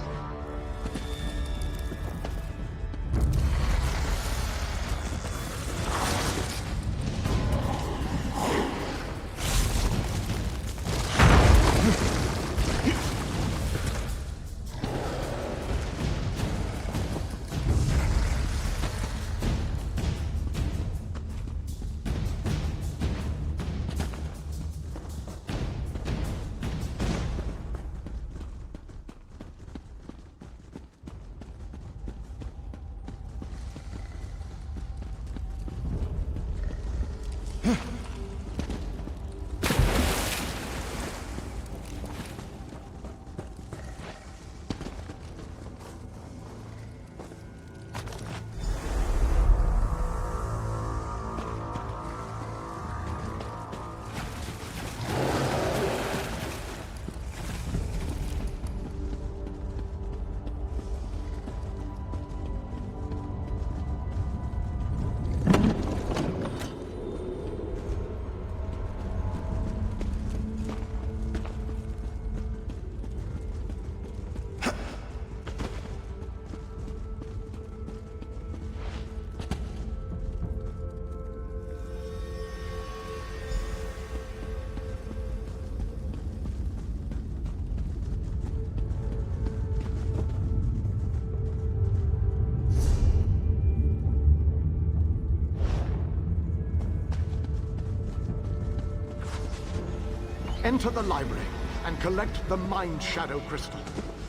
Enter the library and collect the Mind Shadow Crystal.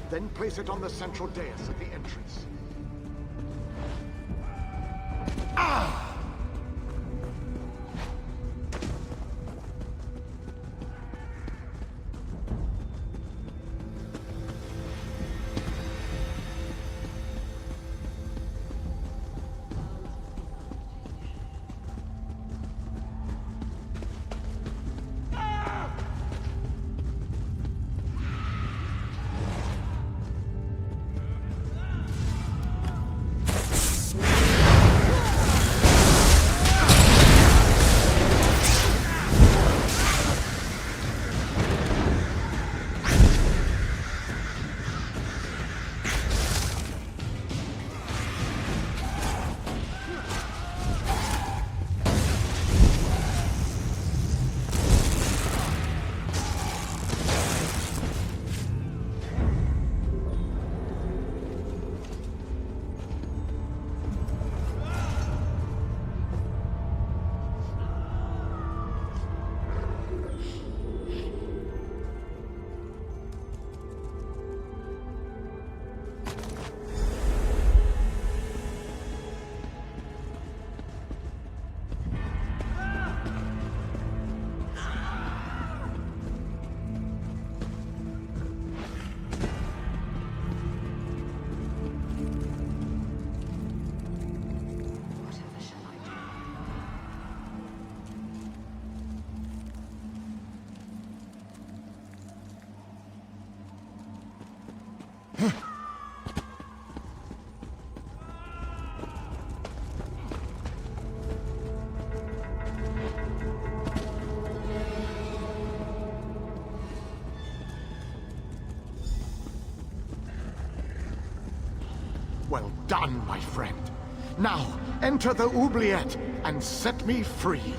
Then place it on the central dais at the entrance. Well done, my friend. Now, enter the oubliette and set me free.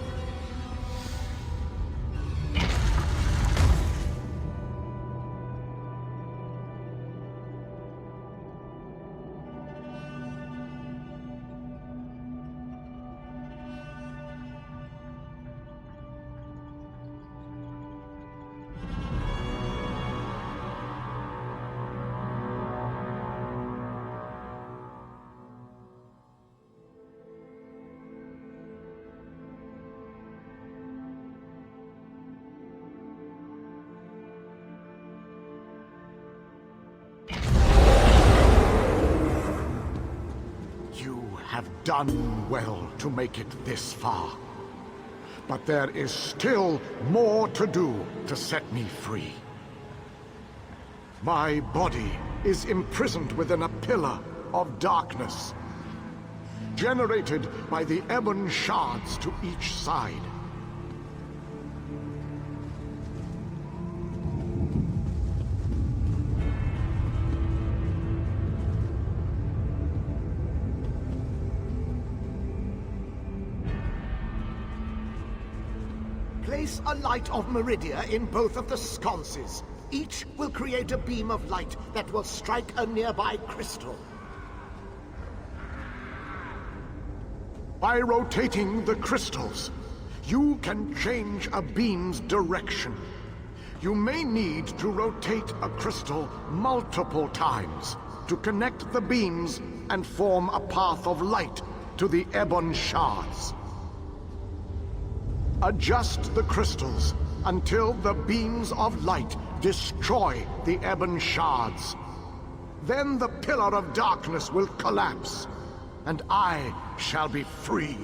Have done well to make it this far. But there is still more to do to set me free. My body is imprisoned within a pillar of darkness, generated by the ebon shards to each side. Place a light of Meridia in both of the sconces. Each will create a beam of light that will strike a nearby crystal. By rotating the crystals, you can change a beam's direction. You may need to rotate a crystal multiple times to connect the beams and form a path of light to the ebon shards. Adjust the crystals until the beams of light destroy the ebon shards. Then the Pillar of Darkness will collapse, and I shall be free.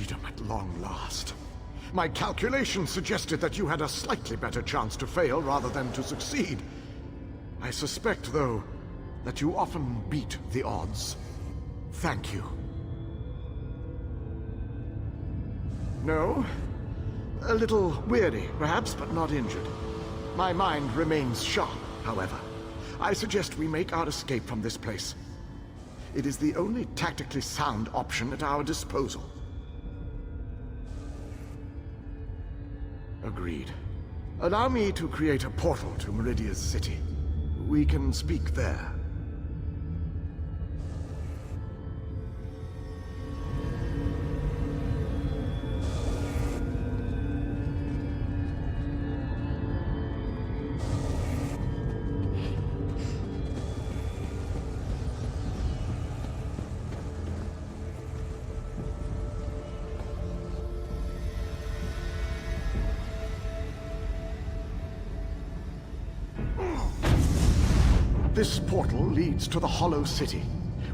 freedom at long last. My calculations suggested that you had a slightly better chance to fail rather than to succeed. I suspect, though, that you often beat the odds. Thank you. No? A little weary, perhaps, but not injured. My mind remains sharp, however. I suggest we make our escape from this place. It is the only tactically sound option at our disposal. Agreed. Allow me to create a portal to Meridia's city. We can speak there. This portal leads to the Hollow City.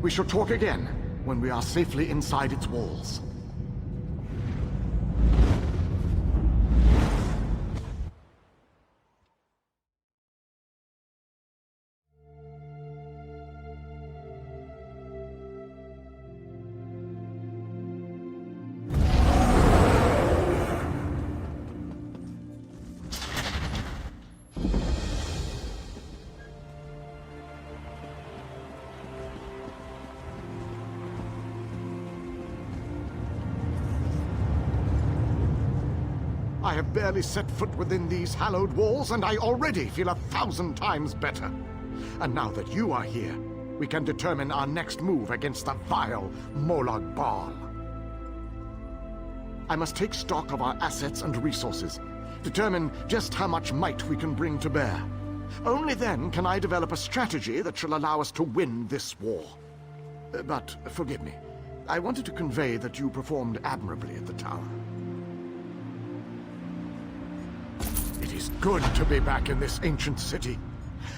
We shall talk again when we are safely inside its walls. I have barely set foot within these hallowed walls, and I already feel 1,000 times better. And now that you are here, we can determine our next move against the vile Molag Bal. I must take stock of our assets and resources, determine just how much might we can bring to bear. Only then can I develop a strategy that shall allow us to win this war. But forgive me, I wanted to convey that you performed admirably at the tower. It is good to be back in this ancient city.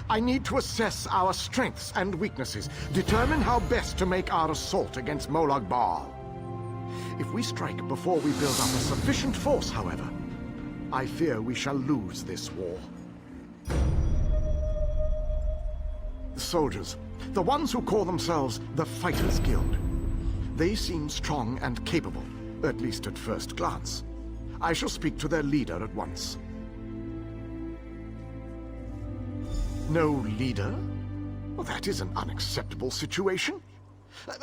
I need to assess our strengths and weaknesses, determine how best to make our assault against Molag Bal. If we strike before we build up a sufficient force, however, I fear we shall lose this war. The soldiers, the ones who call themselves the Fighters Guild, they seem strong and capable, at least at first glance. I shall speak to their leader at once. No leader? Well, that is an unacceptable situation.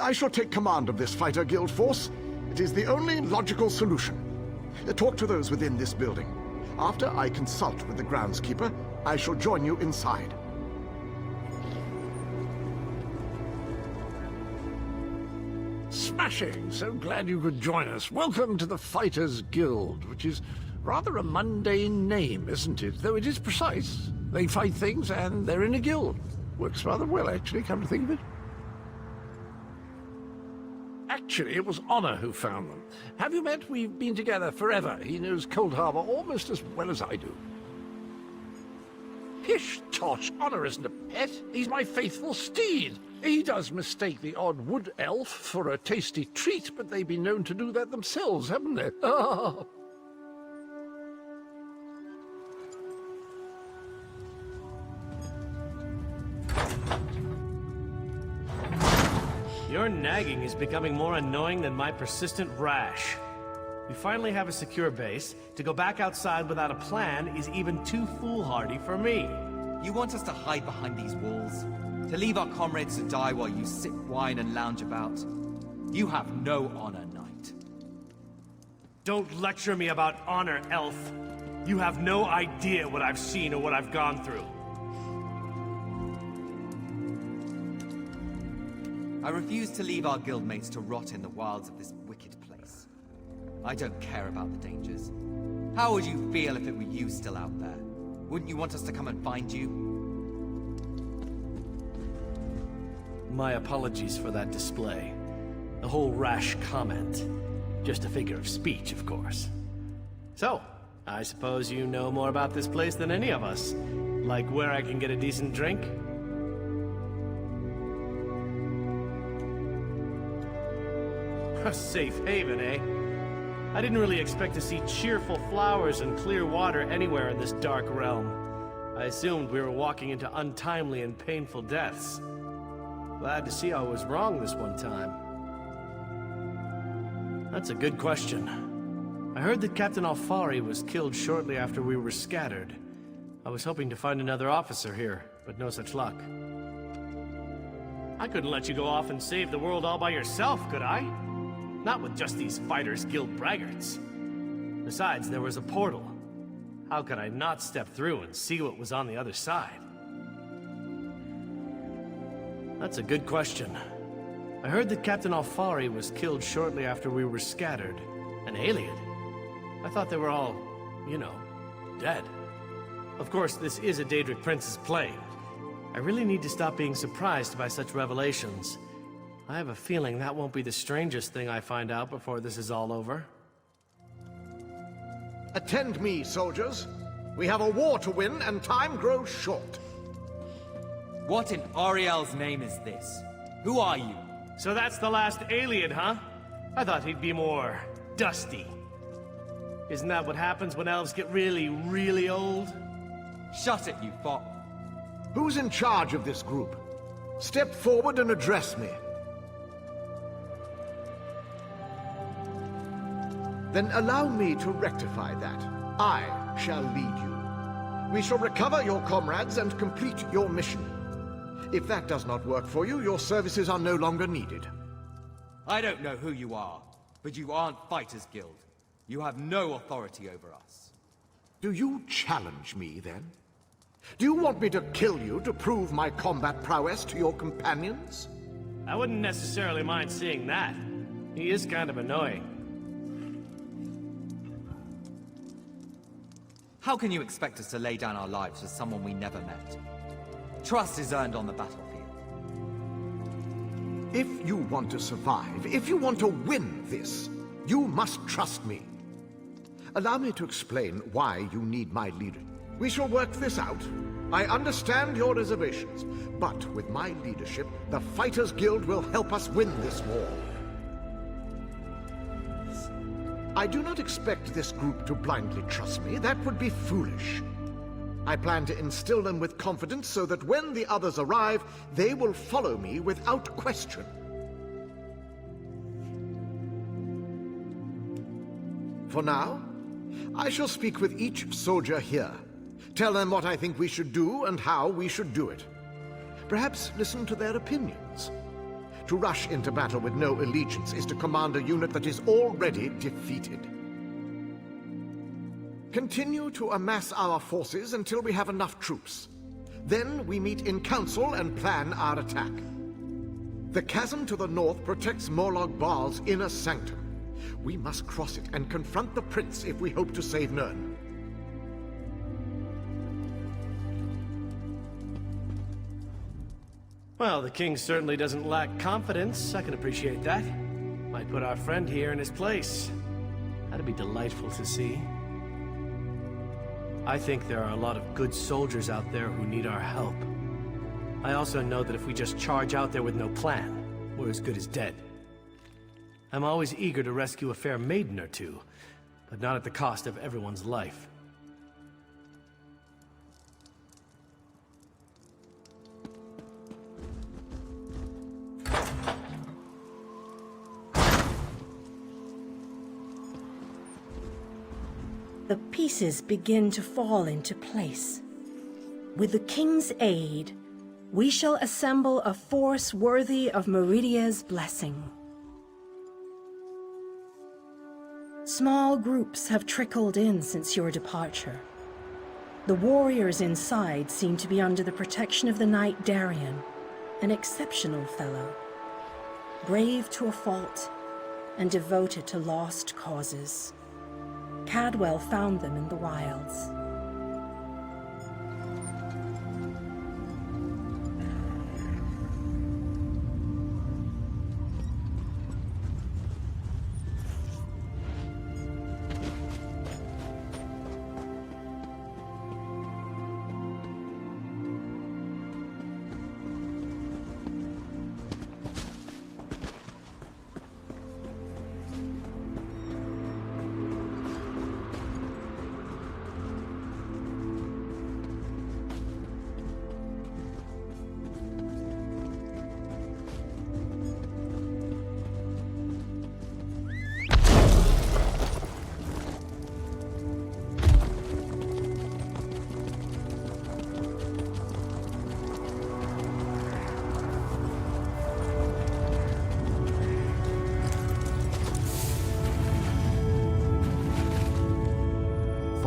I shall take command of this fighter guild force. It is the only logical solution. Talk to those within this building. After I consult with the groundskeeper, I shall join you inside. Smashing! So glad you could join us. Welcome to the Fighters Guild, which is rather a mundane name, isn't it? Though it is precise. They fight things, and they're in a guild. Works rather well, actually, come to think of it. Actually, it was Honor who found them. Have you met? We've been together forever. He knows Cold Harbor almost as well as I do. Pish tosh, Honor isn't a pet. He's my faithful steed. He does mistake the odd wood elf for a tasty treat, but they've been known to do that themselves, haven't they? Oh. Your nagging is becoming more annoying than my persistent rash. We finally have a secure base. To go back outside without a plan is even too foolhardy for me. You want us to hide behind these walls? To leave our comrades to die while you sip wine and lounge about? You have no honor, knight. Don't lecture me about honor, elf. You have no idea what I've seen or what I've gone through. I refuse to leave our guildmates to rot in the wilds of this wicked place. I don't care about the dangers. How would you feel if it were you still out there? Wouldn't you want us to come and find you? My apologies for that display. The whole rash comment. Just a figure of speech, of course. So, I suppose you know more about this place than any of us. Like where I can get a decent drink? A safe haven, eh? I didn't really expect to see cheerful flowers and clear water anywhere in this dark realm. I assumed we were walking into untimely and painful deaths. Glad to see I was wrong this one time. That's a good question. I heard that Captain Alfari was killed shortly after we were scattered. I was hoping to find another officer here, but no such luck. I couldn't let you go off and save the world all by yourself, could I? Not with just these Fighters Guild braggarts. Besides, there was a portal. How could I not step through and see what was on the other side? That's a good question. I heard that Captain Alfari was killed shortly after we were scattered. An alien? I thought they were all, you know, dead. Of course, this is a Daedric Prince's plane. I really need to stop being surprised by such revelations. I have a feeling that won't be the strangest thing I find out before this is all over. Attend me, soldiers. We have a war to win, and time grows short. What in Ariel's name is this? Who are you? So that's the last alien, huh? I thought he'd be more dusty. Isn't that what happens when elves get really, really old? Shut it, you fop. Who's in charge of this group? Step forward and address me. Then allow me to rectify that. I shall lead you. We shall recover your comrades and complete your mission. If that does not work for you, your services are no longer needed. I don't know who you are, but you aren't Fighters Guild. You have no authority over us. Do you challenge me, then? Do you want me to kill you to prove my combat prowess to your companions? I wouldn't necessarily mind seeing that. He is kind of annoying. How can you expect us to lay down our lives for someone we never met? Trust is earned on the battlefield. If you want to survive, if you want to win this, you must trust me. Allow me to explain why you need my leader. We shall work this out. I understand your reservations, but with my leadership, the Fighters Guild will help us win this war. I do not expect this group to blindly trust me. That would be foolish. I plan to instill them with confidence so that when the others arrive, they will follow me without question. For now, I shall speak with each soldier here. Tell them what I think we should do and how we should do it. Perhaps listen to their opinions. To rush into battle with no allegiance is to command a unit that is already defeated. Continue to amass our forces until we have enough troops. Then we meet in council and plan our attack. The chasm to the north protects Morlog Baal's inner sanctum. We must cross it and confront the prince if we hope to save Nirn. Well, the king certainly doesn't lack confidence. I can appreciate that. Might put our friend here in his place. That'd be delightful to see. I think there are a lot of good soldiers out there who need our help. I also know that if we just charge out there with no plan, we're as good as dead. I'm always eager to rescue a fair maiden or two, but not at the cost of everyone's life. The pieces begin to fall into place. With the king's aid, we shall assemble a force worthy of Meridia's blessing. Small groups have trickled in since your departure. The warriors inside seem to be under the protection of the knight Darien, an exceptional fellow, brave to a fault and devoted to lost causes. Cadwell found them in the wilds.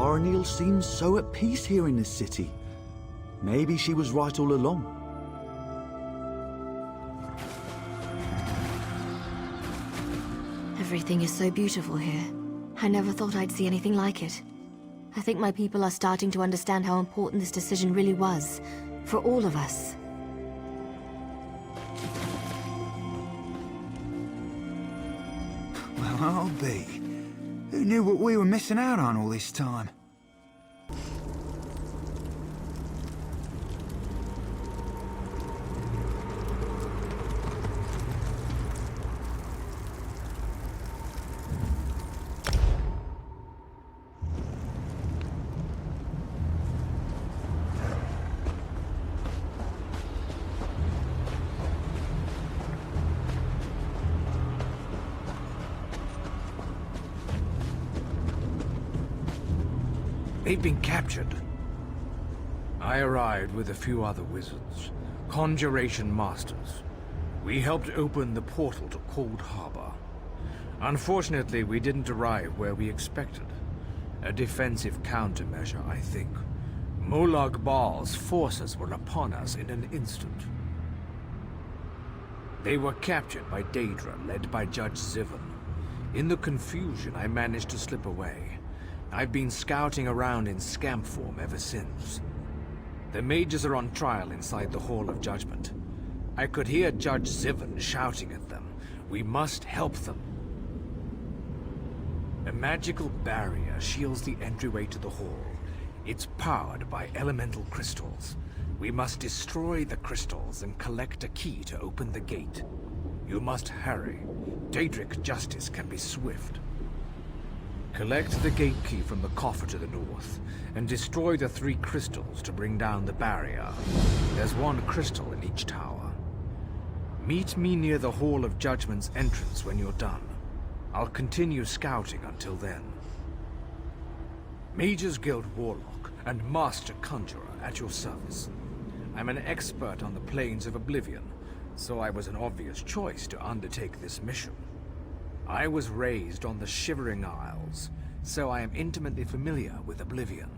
Farinil seems so at peace here in this city. Maybe she was right all along. Everything is so beautiful here. I never thought I'd see anything like it. I think my people are starting to understand how important this decision really was, for all of us. Well, I'll be. Who knew what we were missing out on all this time? They've been captured. I arrived with a few other wizards, conjuration masters. We helped open the portal to Cold Harbor. Unfortunately, we didn't arrive where we expected. A defensive countermeasure, I think. Molag Bal's forces were upon us in an instant. They were captured by Daedra, led by Judge Zivon. In the confusion, I managed to slip away. I've been scouting around in scamp form ever since. The mages are on trial inside the Hall of Judgment. I could hear Judge Zivon shouting at them. We must help them. A magical barrier shields the entryway to the hall. It's powered by elemental crystals. We must destroy the crystals and collect a key to open the gate. You must hurry. Daedric justice can be swift. Collect the gate key from the coffer to the north, and destroy the 3 crystals to bring down the barrier. There's 1 crystal in each tower. Meet me near the Hall of Judgment's entrance when you're done. I'll continue scouting until then. Mages Guild Warlock and Master Conjurer at your service. I'm an expert on the Plains of Oblivion, so I was an obvious choice to undertake this mission. I was raised on the Shivering Isles, so I am intimately familiar with Oblivion.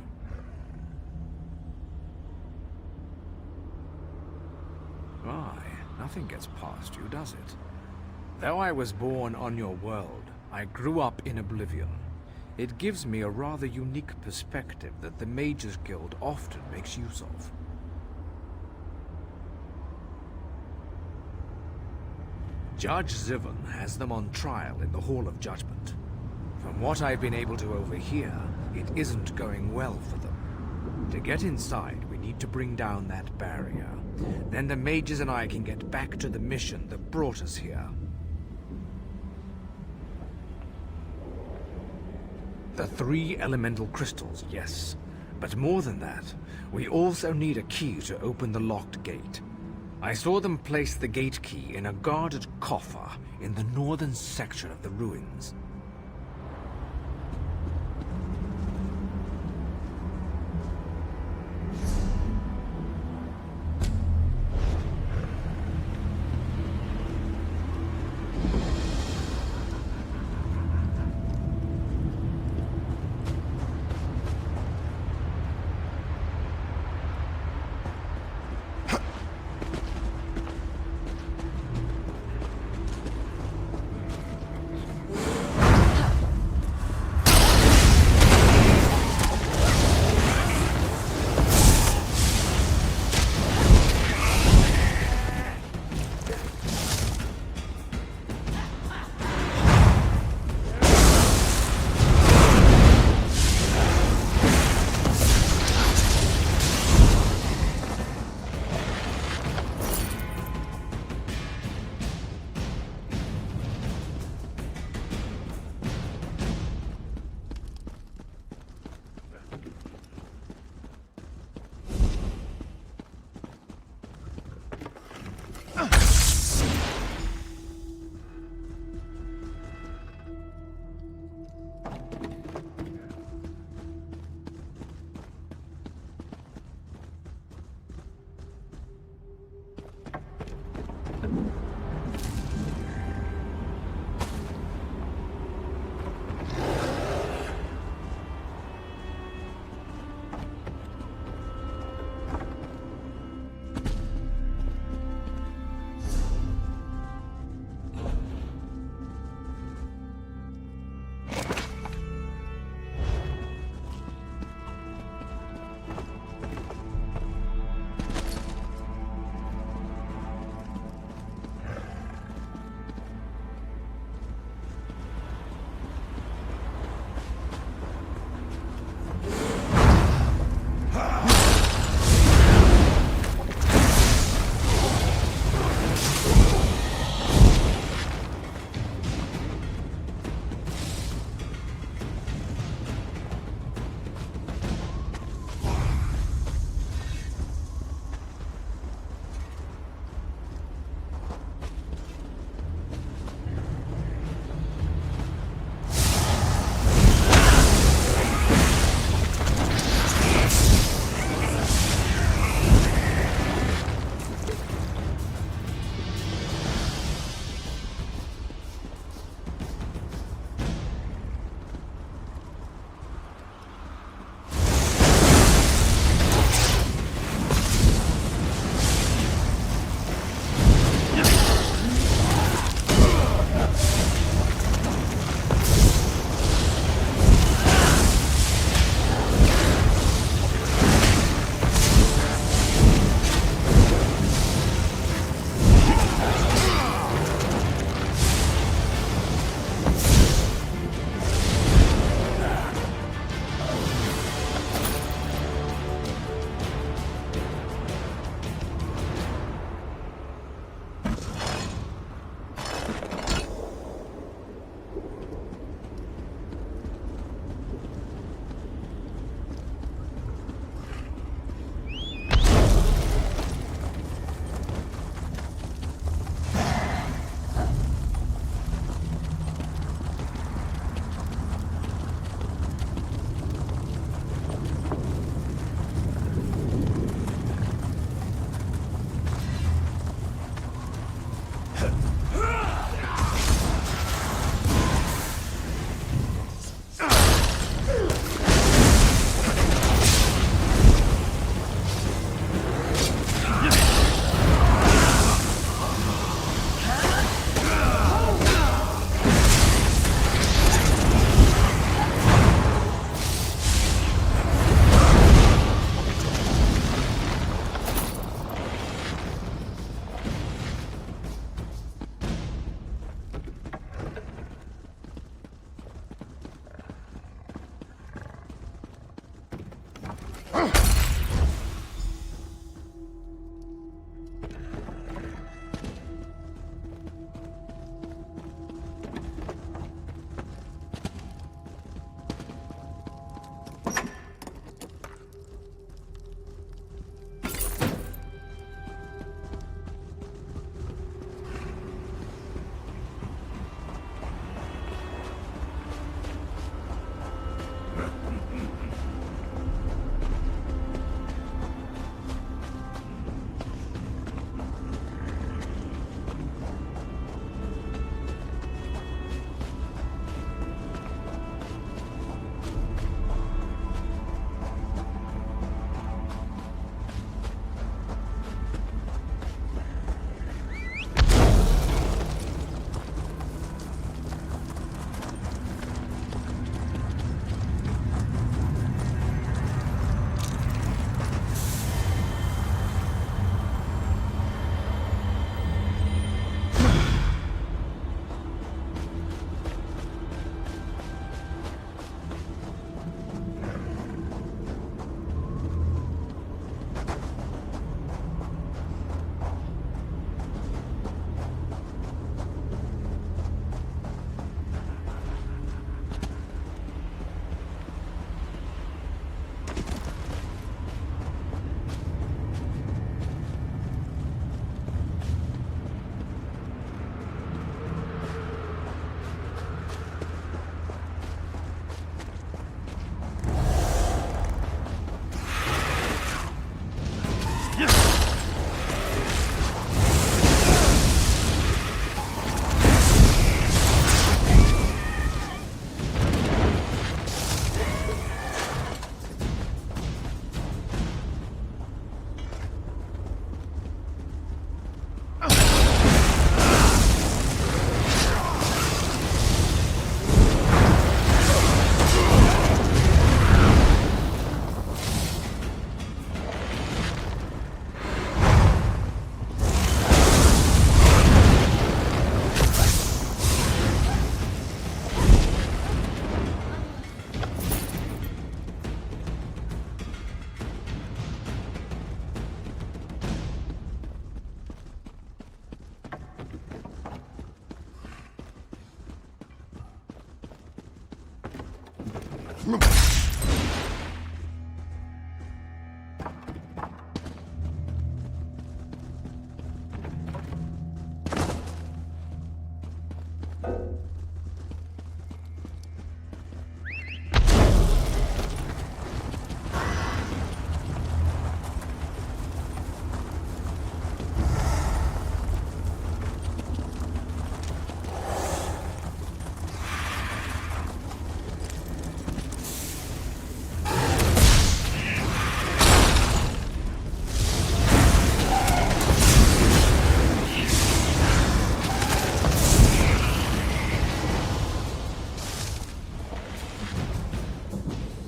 Why, nothing gets past you, does it? Though I was born on your world, I grew up in Oblivion. It gives me a rather unique perspective that the Mages Guild often makes use of. Judge Zivon has them on trial in the Hall of Judgment. From what I've been able to overhear, it isn't going well for them. To get inside, we need to bring down that barrier. Then the mages and I can get back to the mission that brought us here. The 3 elemental crystals, yes. But more than that, we also need a key to open the locked gate. I saw them place the gate key in a guarded coffer in the northern section of the ruins.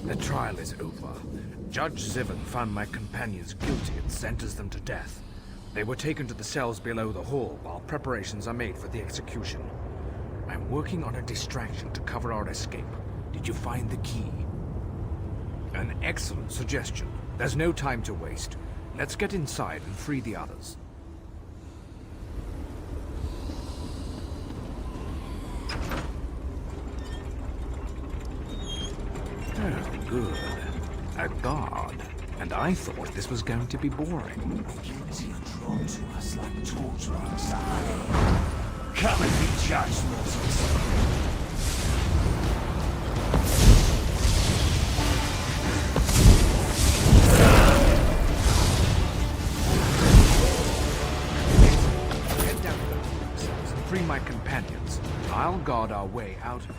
The trial is over. Judge Zivin found my companions guilty and sentenced them to death. They were taken to the cells below the hall while preparations are made for the execution. I'm working on a distraction to cover our escape. Did you find the key? An excellent suggestion. There's no time to waste. Let's get inside and free the others. Oh, good. A guard. And I thought this was going to be boring. Guilty are drawn to us like torturers are. Come and be judged, mortals. Free my companions. I'll guard our way out of here.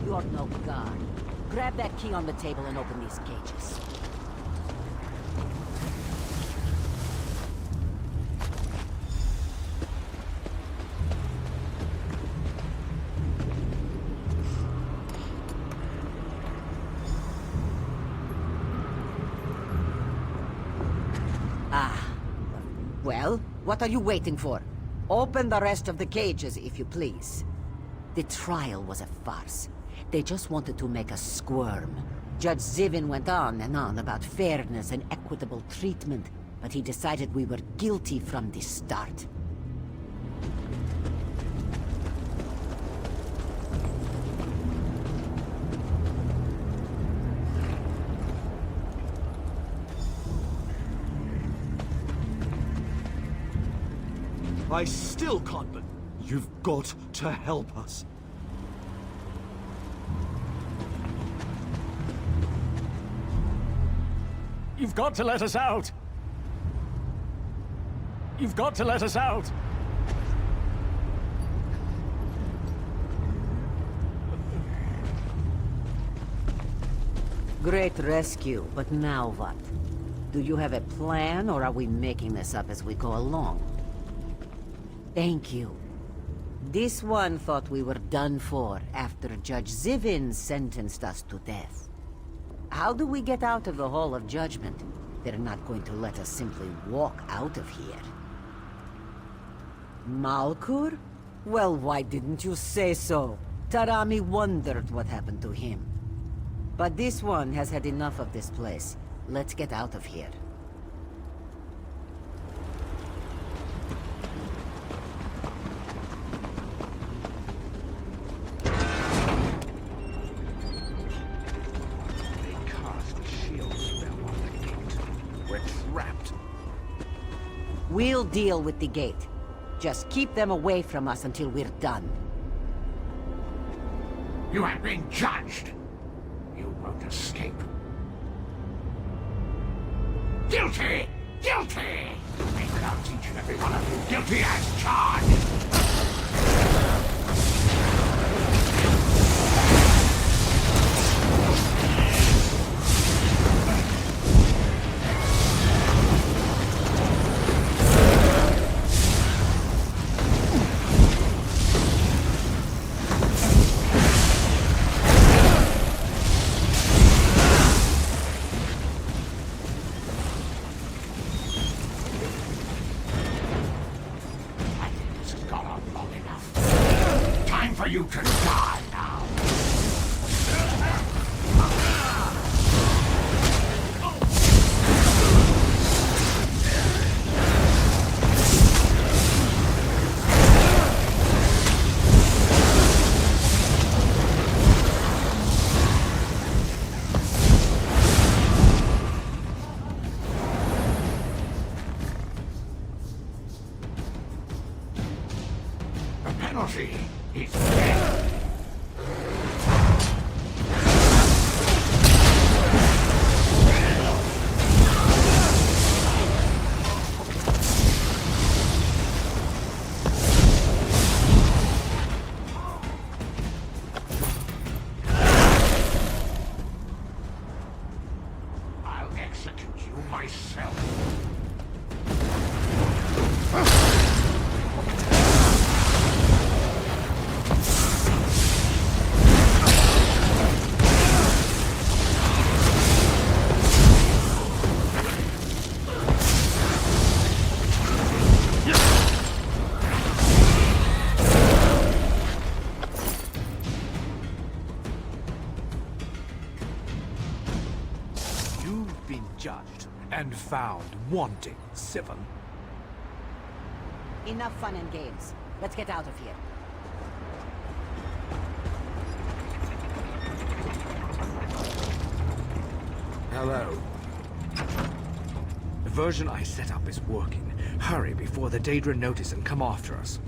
You're no guard. Grab that key on the table and open these cages. Well, what are you waiting for? Open the rest of the cages, if you please. The trial was a farce. They just wanted to make us squirm. Judge Zivin went on and on about fairness and equitable treatment, but he decided we were guilty from the start. I still can't believe you've got to help us. You've got to let us out! You've got to let us out! Great rescue, but now what? Do you have a plan, or are we making this up as we go along? Thank you. This one thought we were done for after Judge Zivin sentenced us to death. How do we get out of the Hall of Judgment? They're not going to let us simply walk out of here. Malkur? Well, why didn't you say so? Tarami wondered what happened to him. But this one has had enough of this place. Let's get out of here. We'll deal with the gate. Just keep them away from us until we're done. You have been judged. You won't escape. Guilty! Guilty! We pronounce each and every one of you guilty as charged! You can die now. Timothy is dead. I'll execute you myself. You've been judged and found wanting, Sivan. Enough fun and games. Let's get out of here. Hello. The version I set up is working. Hurry before the Daedra notice and come after us.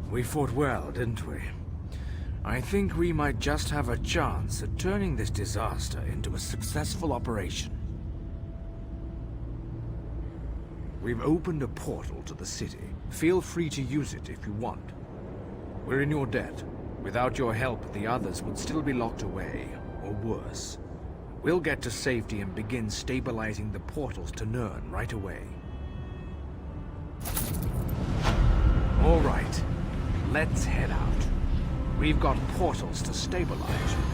We fought well, didn't we? I think we might just have a chance at turning this disaster into a successful operation. We've opened a portal to the city. Feel free to use it if you want. We're in your debt. Without your help, the others would still be locked away, or worse. We'll get to safety and begin stabilizing the portals to Nirn right away. All right. Let's head out. We've got portals to stabilize, you know.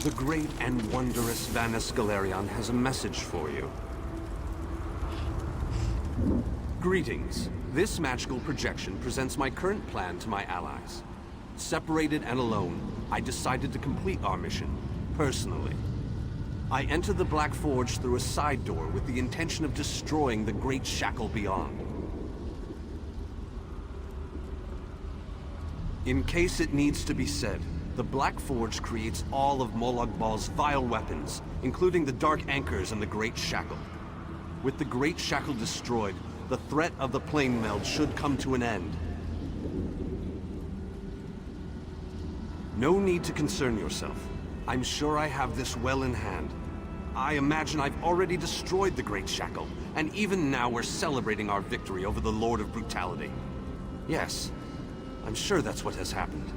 The great and wondrous Vanus has a message for you. Greetings. This magical projection presents my current plan to my allies. Separated and alone, I decided to complete our mission, personally. I entered the Black Forge through a side door with the intention of destroying the great Shackle beyond. In case it needs to be said, the Black Forge creates all of Molag Bal's vile weapons, including the Dark Anchors and the Great Shackle. With the Great Shackle destroyed, the threat of the plane meld should come to an end. No need to concern yourself. I'm sure I have this well in hand. I imagine I've already destroyed the Great Shackle, and even now we're celebrating our victory over the Lord of Brutality. Yes, I'm sure that's what has happened.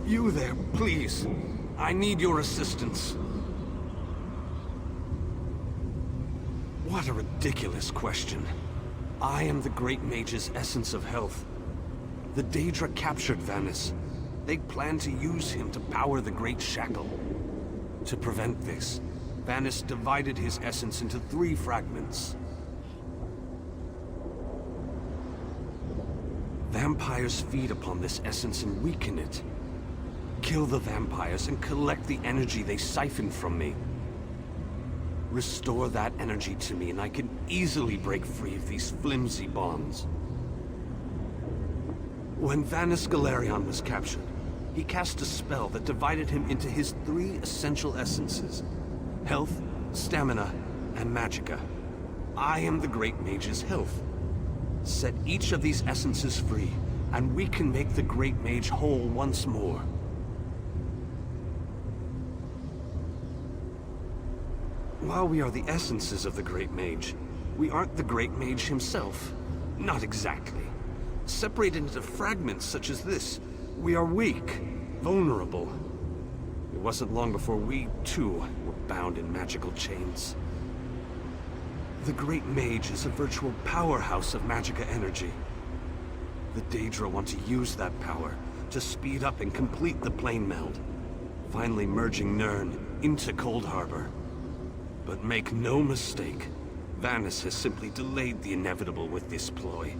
You there, please. I need your assistance. What a ridiculous question. I am the Great Mage's essence of health. The Daedra captured Vanus. They plan to use him to power the Great Shackle. To prevent this, Vanus divided his essence into 3 fragments. Vampires feed upon this essence and weaken it. Kill the vampires and collect the energy they siphoned from me. Restore that energy to me and I can easily break free of these flimsy bonds. When Vanus was captured, he cast a spell that divided him into his 3 essential essences: health, stamina, and magicka. I am the Great Mage's health. Set each of these essences free, and we can make the Great Mage whole once more. While we are the essences of the Great Mage, we aren't the Great Mage himself. Not exactly. Separated into fragments such as this, we are weak, vulnerable. It wasn't long before we, too, were bound in magical chains. The Great Mage is a virtual powerhouse of magicka energy. The Daedra want to use that power to speed up and complete the plane meld, finally merging Nirn into Cold Harbor. But make no mistake, Vanus has simply delayed the inevitable with this ploy.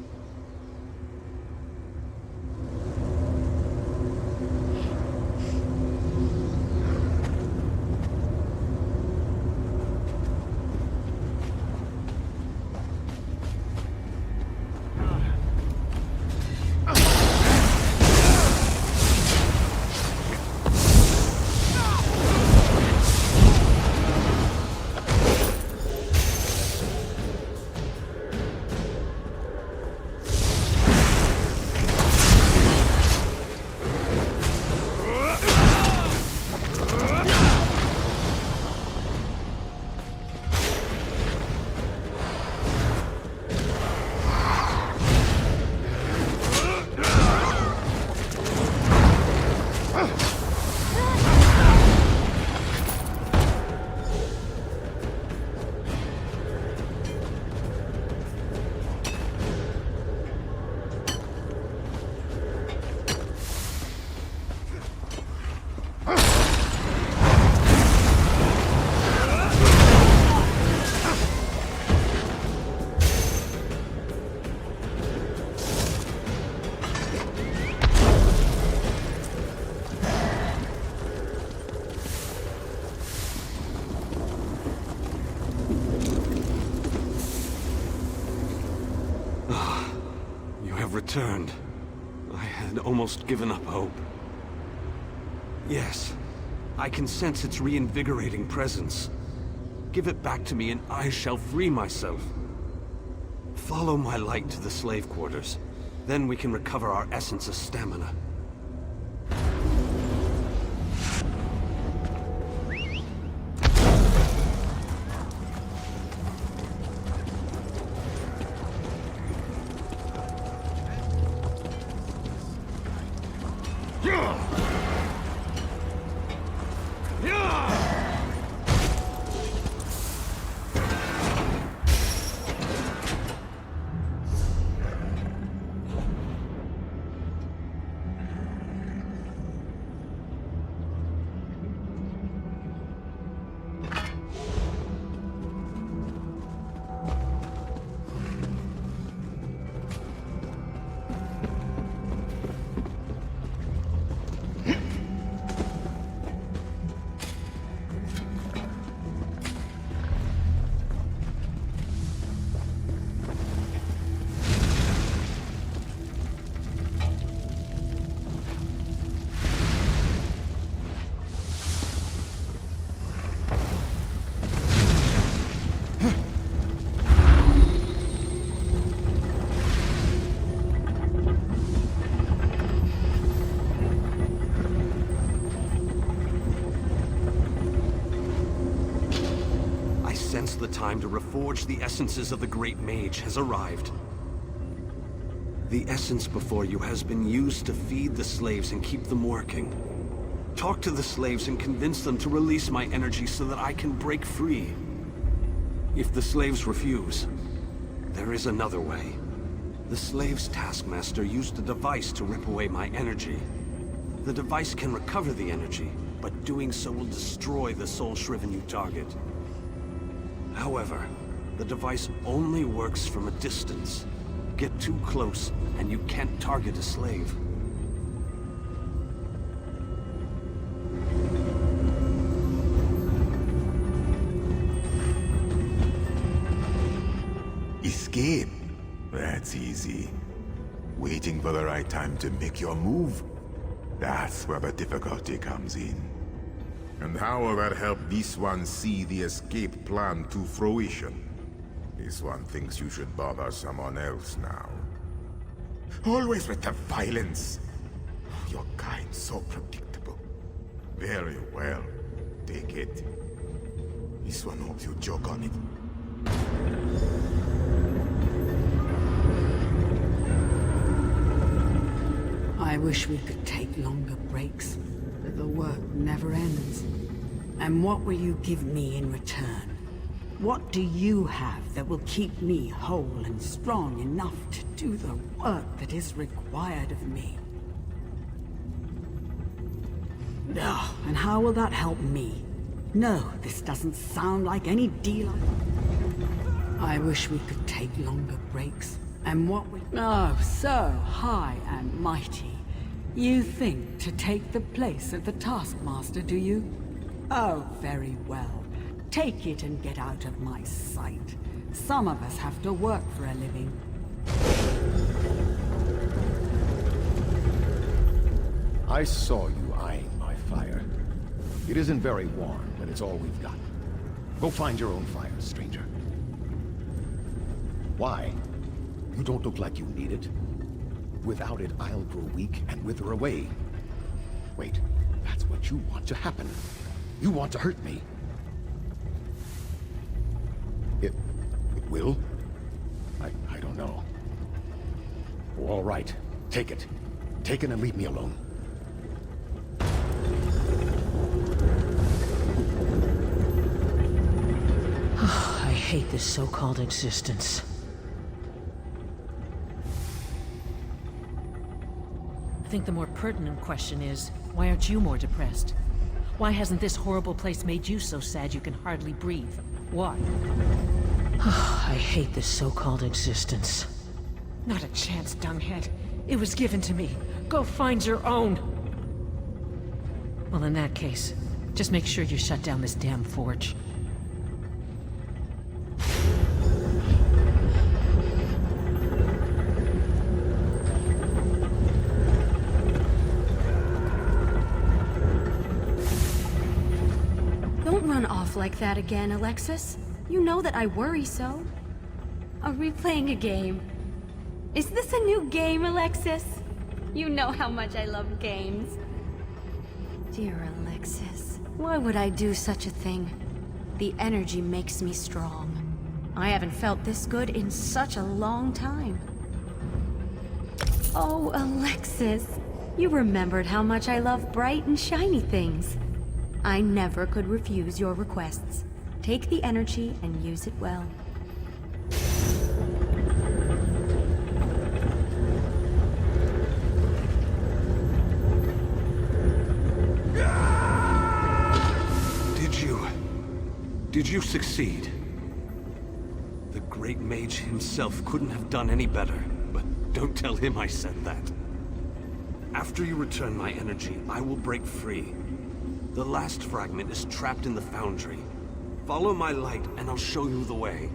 Returned. I had almost given up hope. Yes, I can sense its reinvigorating presence. Give it back to me and I shall free myself. Follow my light to the slave quarters. Then we can recover our essence of stamina. The time to reforge the essences of the Great Mage has arrived. The essence before you has been used to feed the slaves and keep them working. Talk to the slaves and convince them to release my energy so that I can break free. If the slaves refuse, there is another way. The slaves' taskmaster used a device to rip away my energy. The device can recover the energy, but doing so will destroy the soul-shriven you target. However, the device only works from a distance. Get too close, and you can't target a slave. Escape? That's easy. Waiting for the right time to make your move? That's where the difficulty comes in. And how will that help this one see the escape plan to fruition? This one thinks you should bother someone else now. Always with the violence. Your kind so predictable. Very well. Take it. This one hopes you joke on it. I wish we could take longer breaks. The work never ends. And what will you give me in return? What do you have that will keep me whole and strong enough to do the work that is required of me? Oh, and how will that help me? No, this doesn't sound like any deal. I wish we could take longer breaks. And what we... Oh, so high and mighty. You think to take the place of the Taskmaster, do you? Oh, very well. Take it and get out of my sight. Some of us have to work for a living. I saw you eyeing my fire. It isn't very warm, but it's all we've got. Go find your own fire, stranger. Why? You don't look like you need it. Without it, I'll grow weak and wither away. Wait, that's what you want to happen. You want to hurt me. It will? I don't know. All right, take it. Take it and leave me alone. hate this so-called existence. I think the more pertinent question is, why aren't you more depressed? Why hasn't this horrible place made you so sad you can hardly breathe? Why? I hate this so-called existence. Not a chance, dunghead. It was given to me. Go find your own! Well, in that case, just make sure you shut down this damn forge. Don't run off like that again, Alexis. You know that I worry so. Are we playing a game? Is this a new game, Alexis? You know how much I love games. Dear Alexis, why would I do such a thing? The energy makes me strong. I haven't felt this good in such a long time. Oh, Alexis, you remembered how much I love bright and shiny things. I never could refuse your requests. Take the energy and use it well. Did you succeed? The Great Mage himself couldn't have done any better, but don't tell him I said that. After you return my energy, I will break free. The last fragment is trapped in the foundry. Follow my light, and I'll show you the way.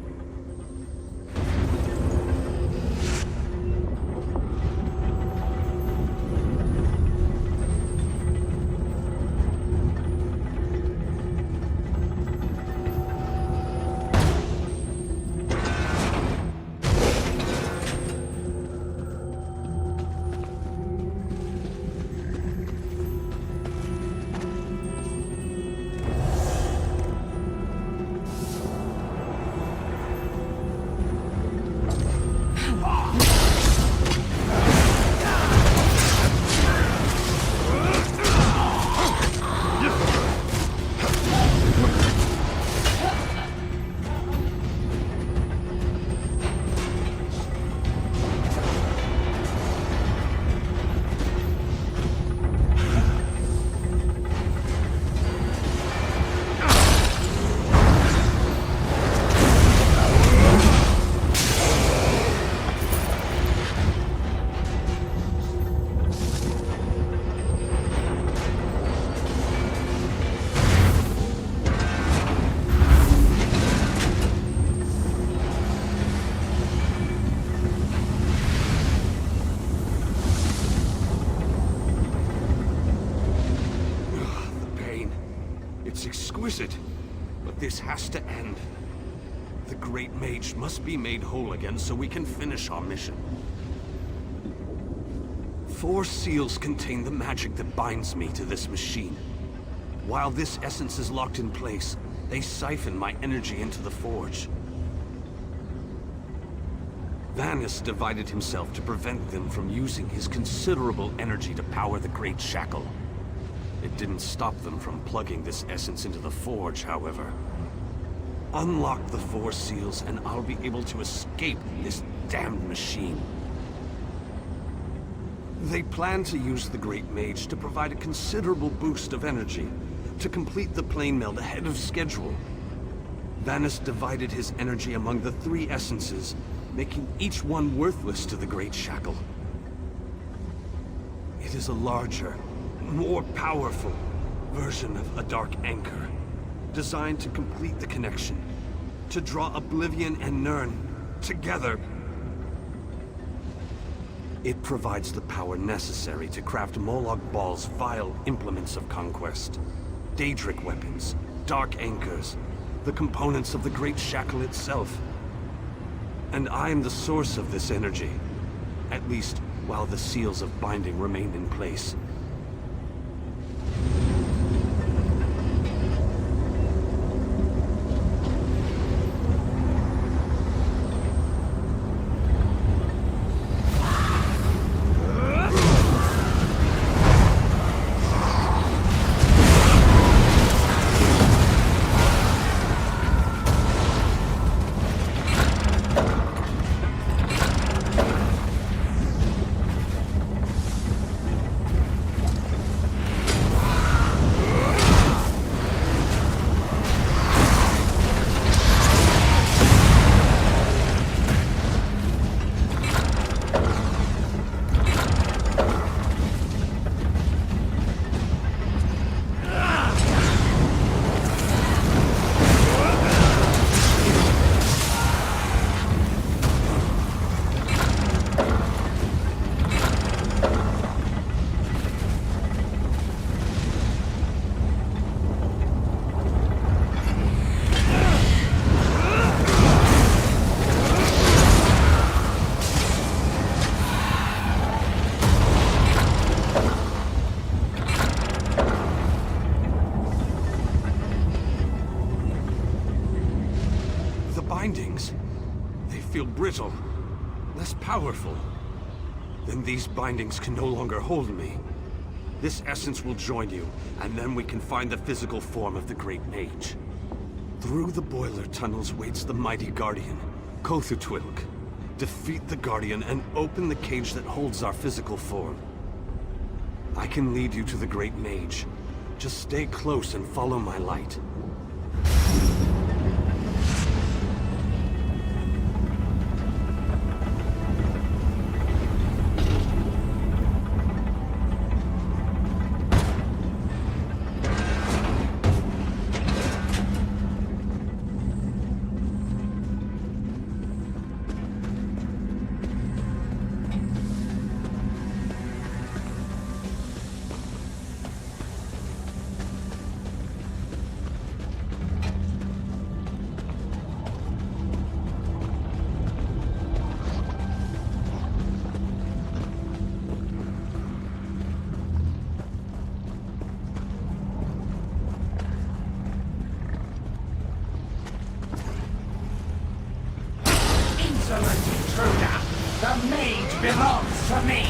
But this has to end. The Great Mage must be made whole again so we can finish our mission. 4 seals contain the magic that binds me to this machine. While this essence is locked in place, they siphon my energy into the forge. Vanus divided himself to prevent them from using his considerable energy to power the Great Shackle. It didn't stop them from plugging this essence into the forge, however. Unlock the 4 seals, and I'll be able to escape this damned machine. They plan to use the Great Mage to provide a considerable boost of energy to complete the plane meld ahead of schedule. Vanus divided his energy among the 3 essences, making each one worthless to the Great Shackle. It is a larger, more powerful version of a dark anchor, designed to complete the connection, to draw Oblivion and Nirn together. It provides the power necessary to craft Molag Bal's vile implements of conquest, Daedric weapons, dark anchors, the components of the Great Shackle itself. And I am the source of this energy, at least while the seals of binding remain in place. bindings. They feel brittle, less powerful. Then these bindings can no longer hold me. This essence will join you, and then we can find the physical form of the Great Mage. Through the boiler tunnels waits the mighty Guardian, Kothutwilk. Defeat the Guardian and open the cage that holds our physical form. I can lead you to the Great Mage. Just stay close and follow my light. The mage belongs to me!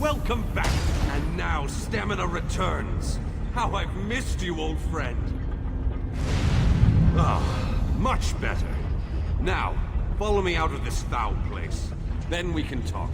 Welcome back, and now stamina returns. How I've missed you, old friend. Ah, much better. Now, follow me out of this foul place. Then we can talk.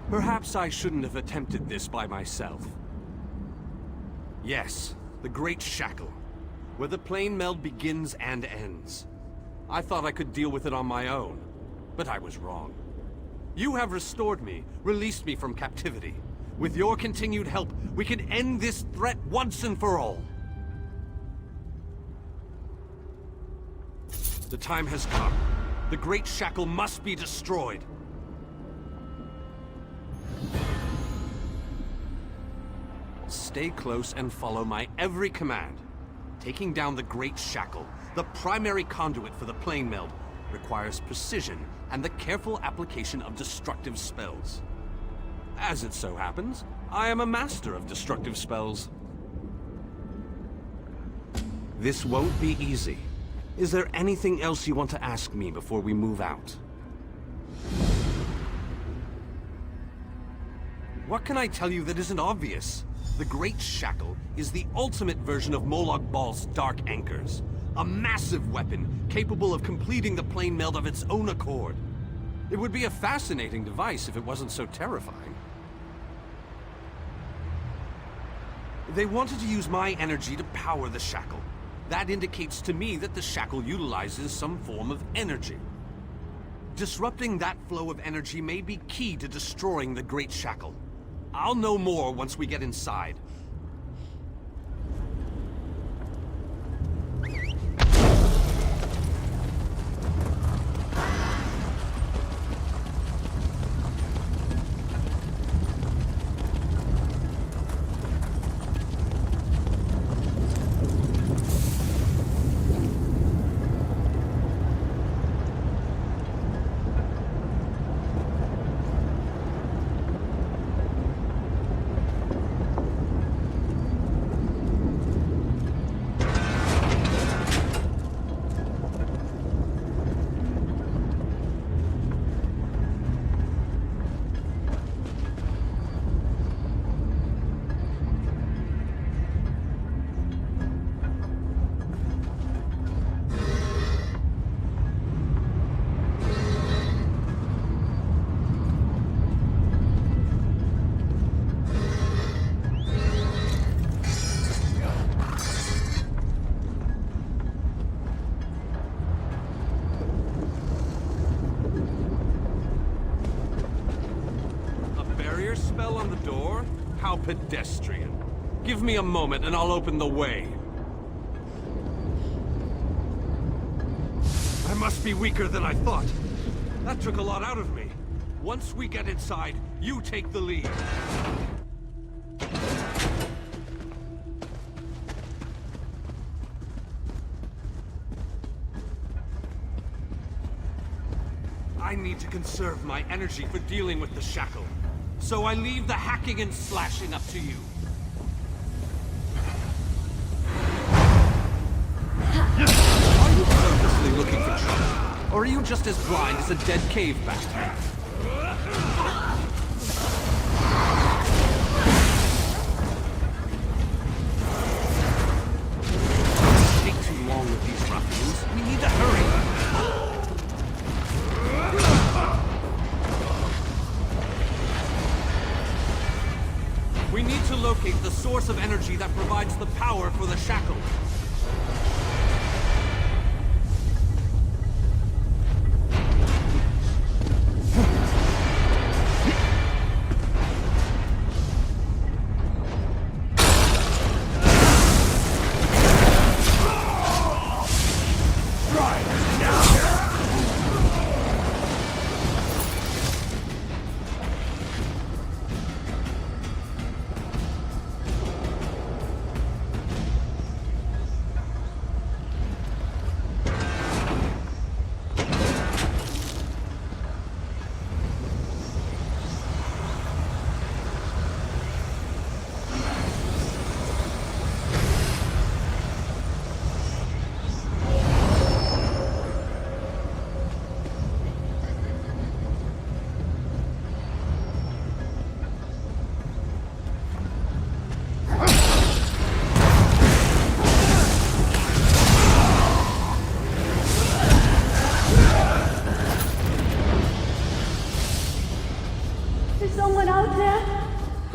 Perhaps I shouldn't have attempted this by myself. Yes, the Great Shackle, where the plane meld begins and ends. I thought I could deal with it on my own, but I was wrong. You have restored me, released me from captivity. With your continued help, we can end this threat once and for all. The time has come. The Great Shackle must be destroyed. Stay close and follow my every command. Taking down the Great Shackle, the primary conduit for the plane meld, requires precision and the careful application of destructive spells. As it so happens, I am a master of destructive spells. This won't be easy. Is there anything else you want to ask me before we move out? What can I tell you that isn't obvious? The Great Shackle is the ultimate version of Molag Bal's Dark Anchors. A massive weapon capable of completing the plane meld of its own accord. It would be a fascinating device if it wasn't so terrifying. They wanted to use my energy to power the Shackle. That indicates to me that the Shackle utilizes some form of energy. Disrupting that flow of energy may be key to destroying the Great Shackle. I'll know more once we get inside. Spell on the door? How pedestrian. Give me a moment and I'll open the way. I must be weaker than I thought. That took a lot out of me. Once we get inside, you take the lead. I need to conserve my energy for dealing with the Shackle. So I leave the hacking and slashing up to you. Are you purposely looking for trouble? Or are you just as blind as a dead cave bat? Take too long with these ruffians. We need to hurry. We need to locate the source of energy that provides the power for the Shackle.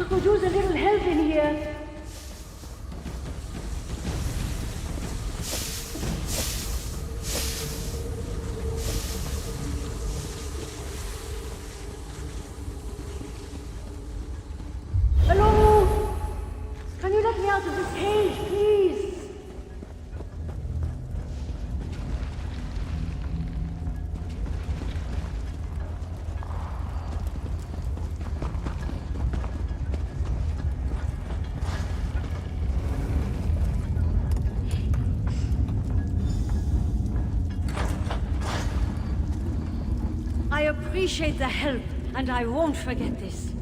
Could use a little help in here. Hello? Can you let me out of this cage, please? I appreciate the help, and I won't forget this.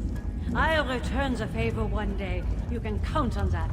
I'll return the favor one day. You can count on that.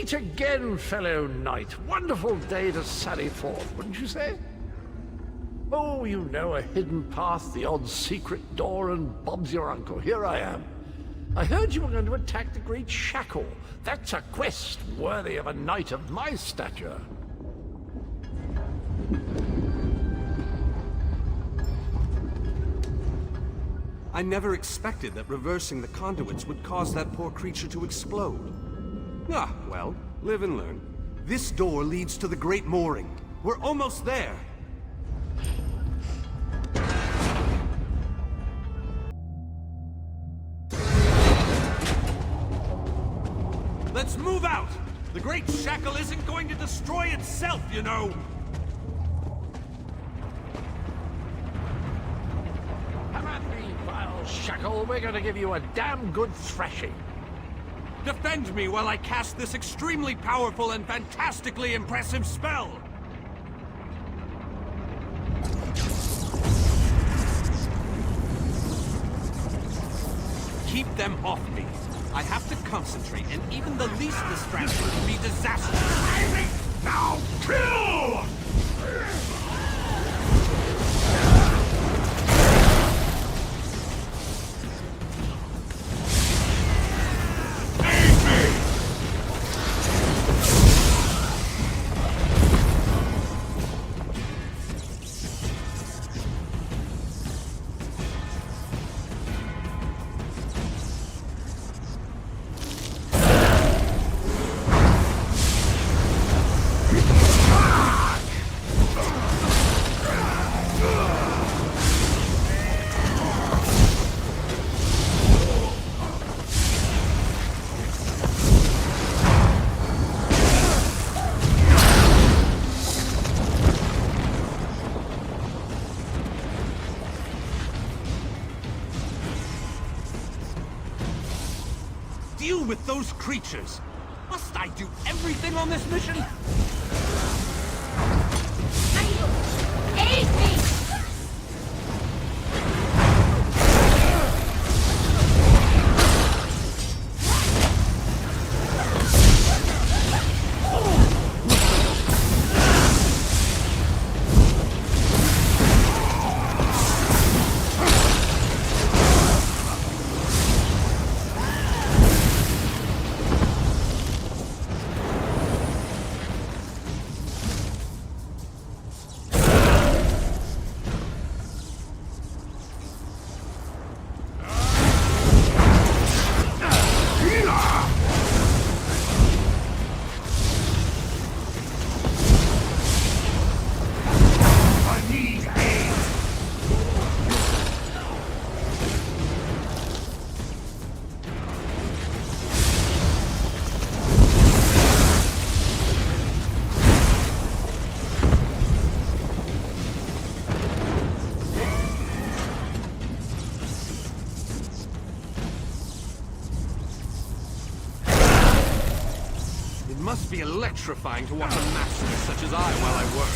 Meet again, fellow knight. Wonderful day to sally forth, wouldn't you say? Oh, you know, a hidden path, the odd secret door, and Bob's your uncle. Here I am. I heard you were going to attack the great Shackle. That's a quest worthy of a knight of my stature. I never expected that reversing the conduits would cause that poor creature to explode. Ah, well, live and learn. This door leads to the Great Mooring. We're almost there. Let's move out! The Great Shackle isn't going to destroy itself, you know! Come at me, vile Shackle. We're going to give you a damn good thrashing. Defend me while I cast this extremely powerful and fantastically impressive spell! Keep them off me. I have to concentrate, and even the least distraction would be disastrous. Now kill! Deal with those creatures! Must I do everything on this mission? Aid me! It must be electrifying to watch a master such as I while I work.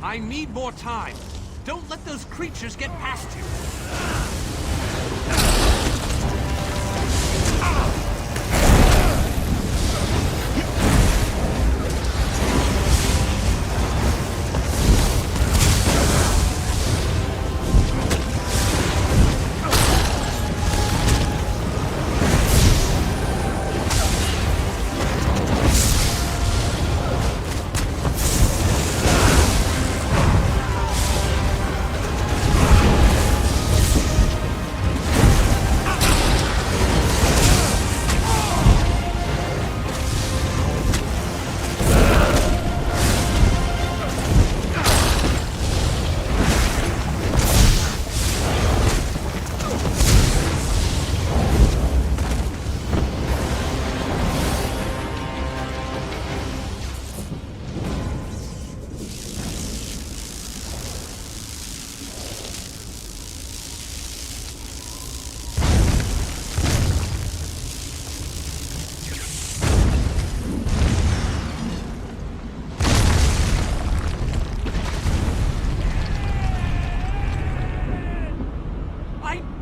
I need more time. Don't let those creatures get past you.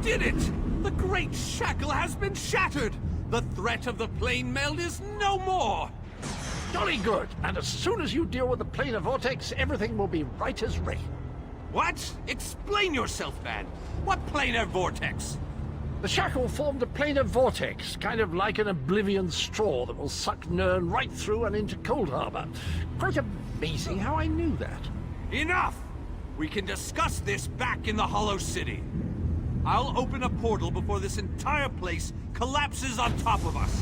did it! The great Shackle has been shattered! The threat of the plane meld is no more! Jolly good. And as soon as you deal with the planar vortex, everything will be right as rain. What? Explain yourself, man. What planar vortex? The Shackle formed a planar vortex, kind of like an oblivion straw that will suck Nirn right through and into Cold Harbor. Quite amazing how I knew that. Enough! We can discuss this back in the Hollow City. I'll open a portal before this entire place collapses on top of us.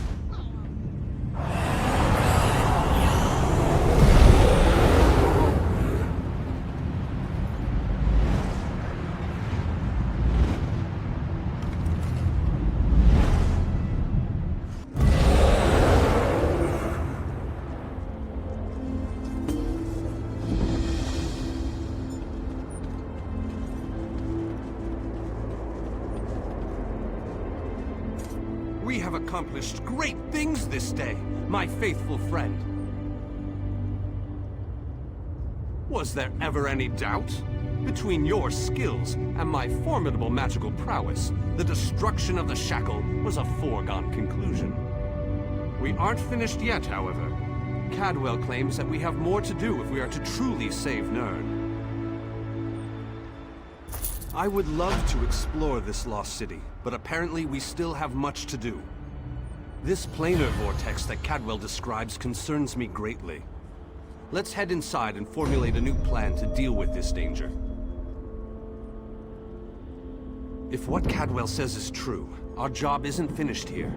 We have accomplished great things this day, my faithful friend. Was there ever any doubt? Between your skills and my formidable magical prowess, the destruction of the Shackle was a foregone conclusion. We aren't finished yet, however. Cadwell claims that we have more to do if we are to truly save Nirn. I would love to explore this lost city, but apparently we still have much to do. This planar vortex that Cadwell describes concerns me greatly. Let's head inside and formulate a new plan to deal with this danger. If what Cadwell says is true, our job isn't finished here.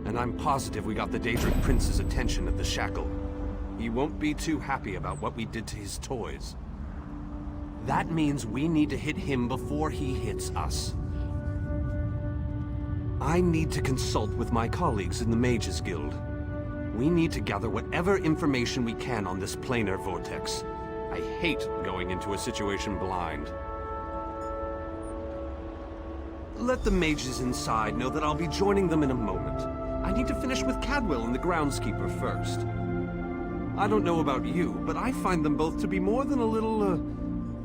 And I'm positive we got the Daedric Prince's attention at the Shackle. He won't be too happy about what we did to his toys. That means we need to hit him before he hits us. I need to consult with my colleagues in the Mages Guild. We need to gather whatever information we can on this planar vortex. I hate going into a situation blind. Let the mages inside know that I'll be joining them in a moment. I need to finish with Cadwell and the groundskeeper first. I don't know about you, but I find them both to be more than a little,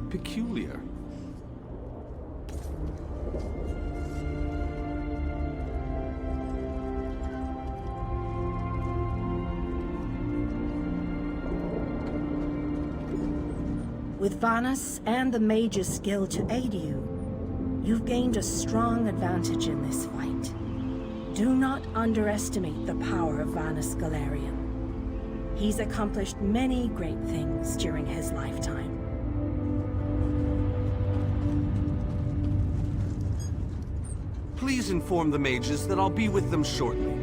peculiar. With Vanus and the Mage's skill to aid you, you've gained a strong advantage in this fight. Do not underestimate the power of Vanus Galarian. He's accomplished many great things during his lifetime. Please inform the mages that I'll be with them shortly.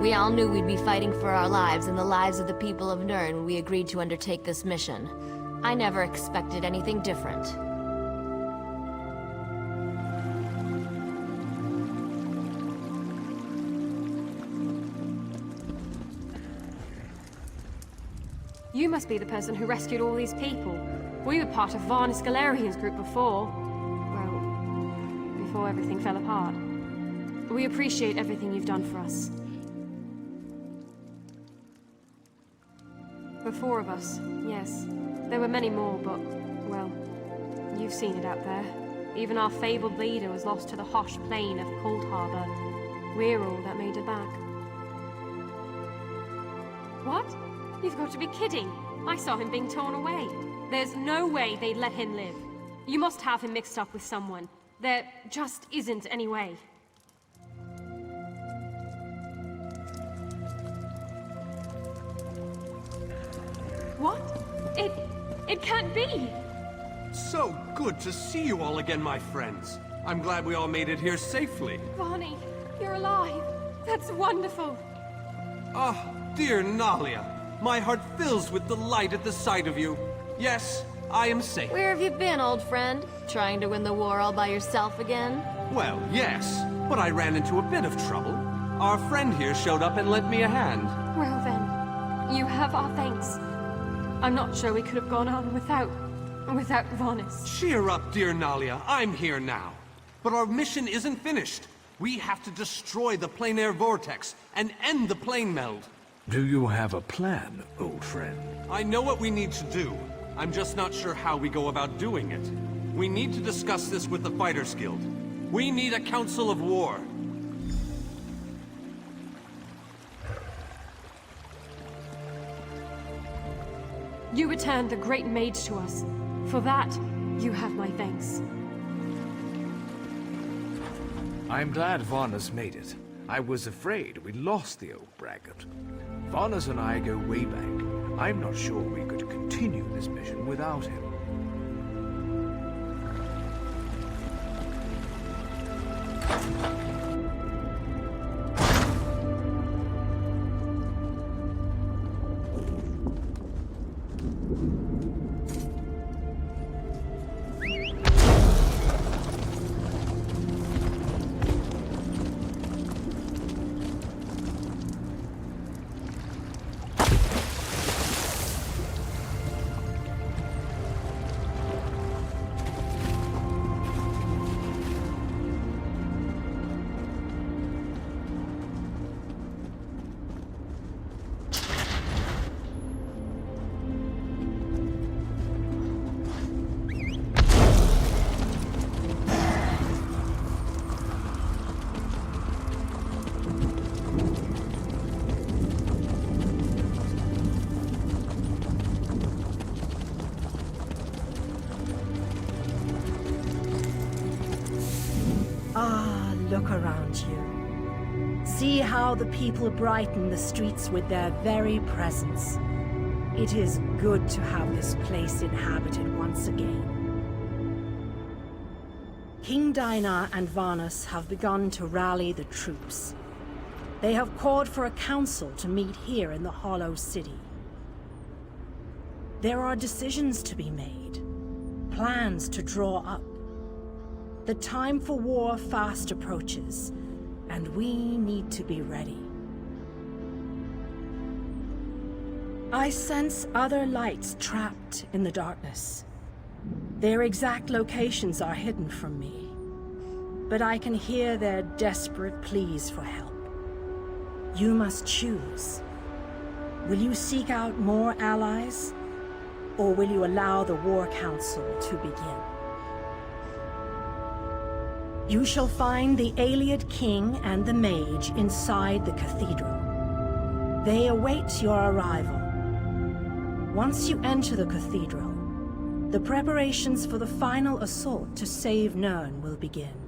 We all knew we'd be fighting for our lives and the lives of the people of Nirn when we agreed to undertake this mission. I never expected anything different. You must be the person who rescued all these people. We were part of Vanus Galarian's group before. Well, before everything fell apart. We appreciate everything you've done for us. The four of us, yes. There were many more, but, well, you've seen it out there. Even our fabled leader was lost to the harsh plain of Cold Harbor. We're all that made it back. What? You've got to be kidding. I saw him being torn away. There's no way they'd let him live. You must have him mixed up with someone. There just isn't any way. What? It can't be! So good to see you all again, my friends. I'm glad we all made it here safely. Barney, you're alive. That's wonderful. Ah, dear Nalia. My heart fills with delight at the sight of you. Yes, I am safe. Where have you been, old friend? Trying to win the war all by yourself again? Well, yes, but I ran into a bit of trouble. Our friend here showed up and lent me a hand. Well then, you have our thanks. I'm not sure we could have gone on without Vanus. Cheer up, dear Nalia. I'm here now. But our mission isn't finished. We have to destroy the plain air vortex and end the plane meld. Do you have a plan, old friend? I know what we need to do. I'm just not sure how we go about doing it. We need to discuss this with the Fighters Guild. We need a council of war. You returned the Great Mage to us. For that, you have my thanks. I'm glad Vanus made it. I was afraid we lost the old braggart. Vanus and I go way back. I'm not sure we could continue this mission without him. Look around you. See how the people brighten the streets with their very presence. It is good to have this place inhabited once again. King Dinar and Vanus have begun to rally the troops. They have called for a council to meet here in the Hollow City. There are decisions to be made, plans to draw up. The time for war fast approaches, and we need to be ready. I sense other lights trapped in the darkness. Their exact locations are hidden from me, but I can hear their desperate pleas for help. You must choose. Will you seek out more allies, or will you allow the War Council to begin? You shall find the Ayleid King and the Mage inside the cathedral. They await your arrival. Once you enter the cathedral, the preparations for the final assault to save Nirn will begin.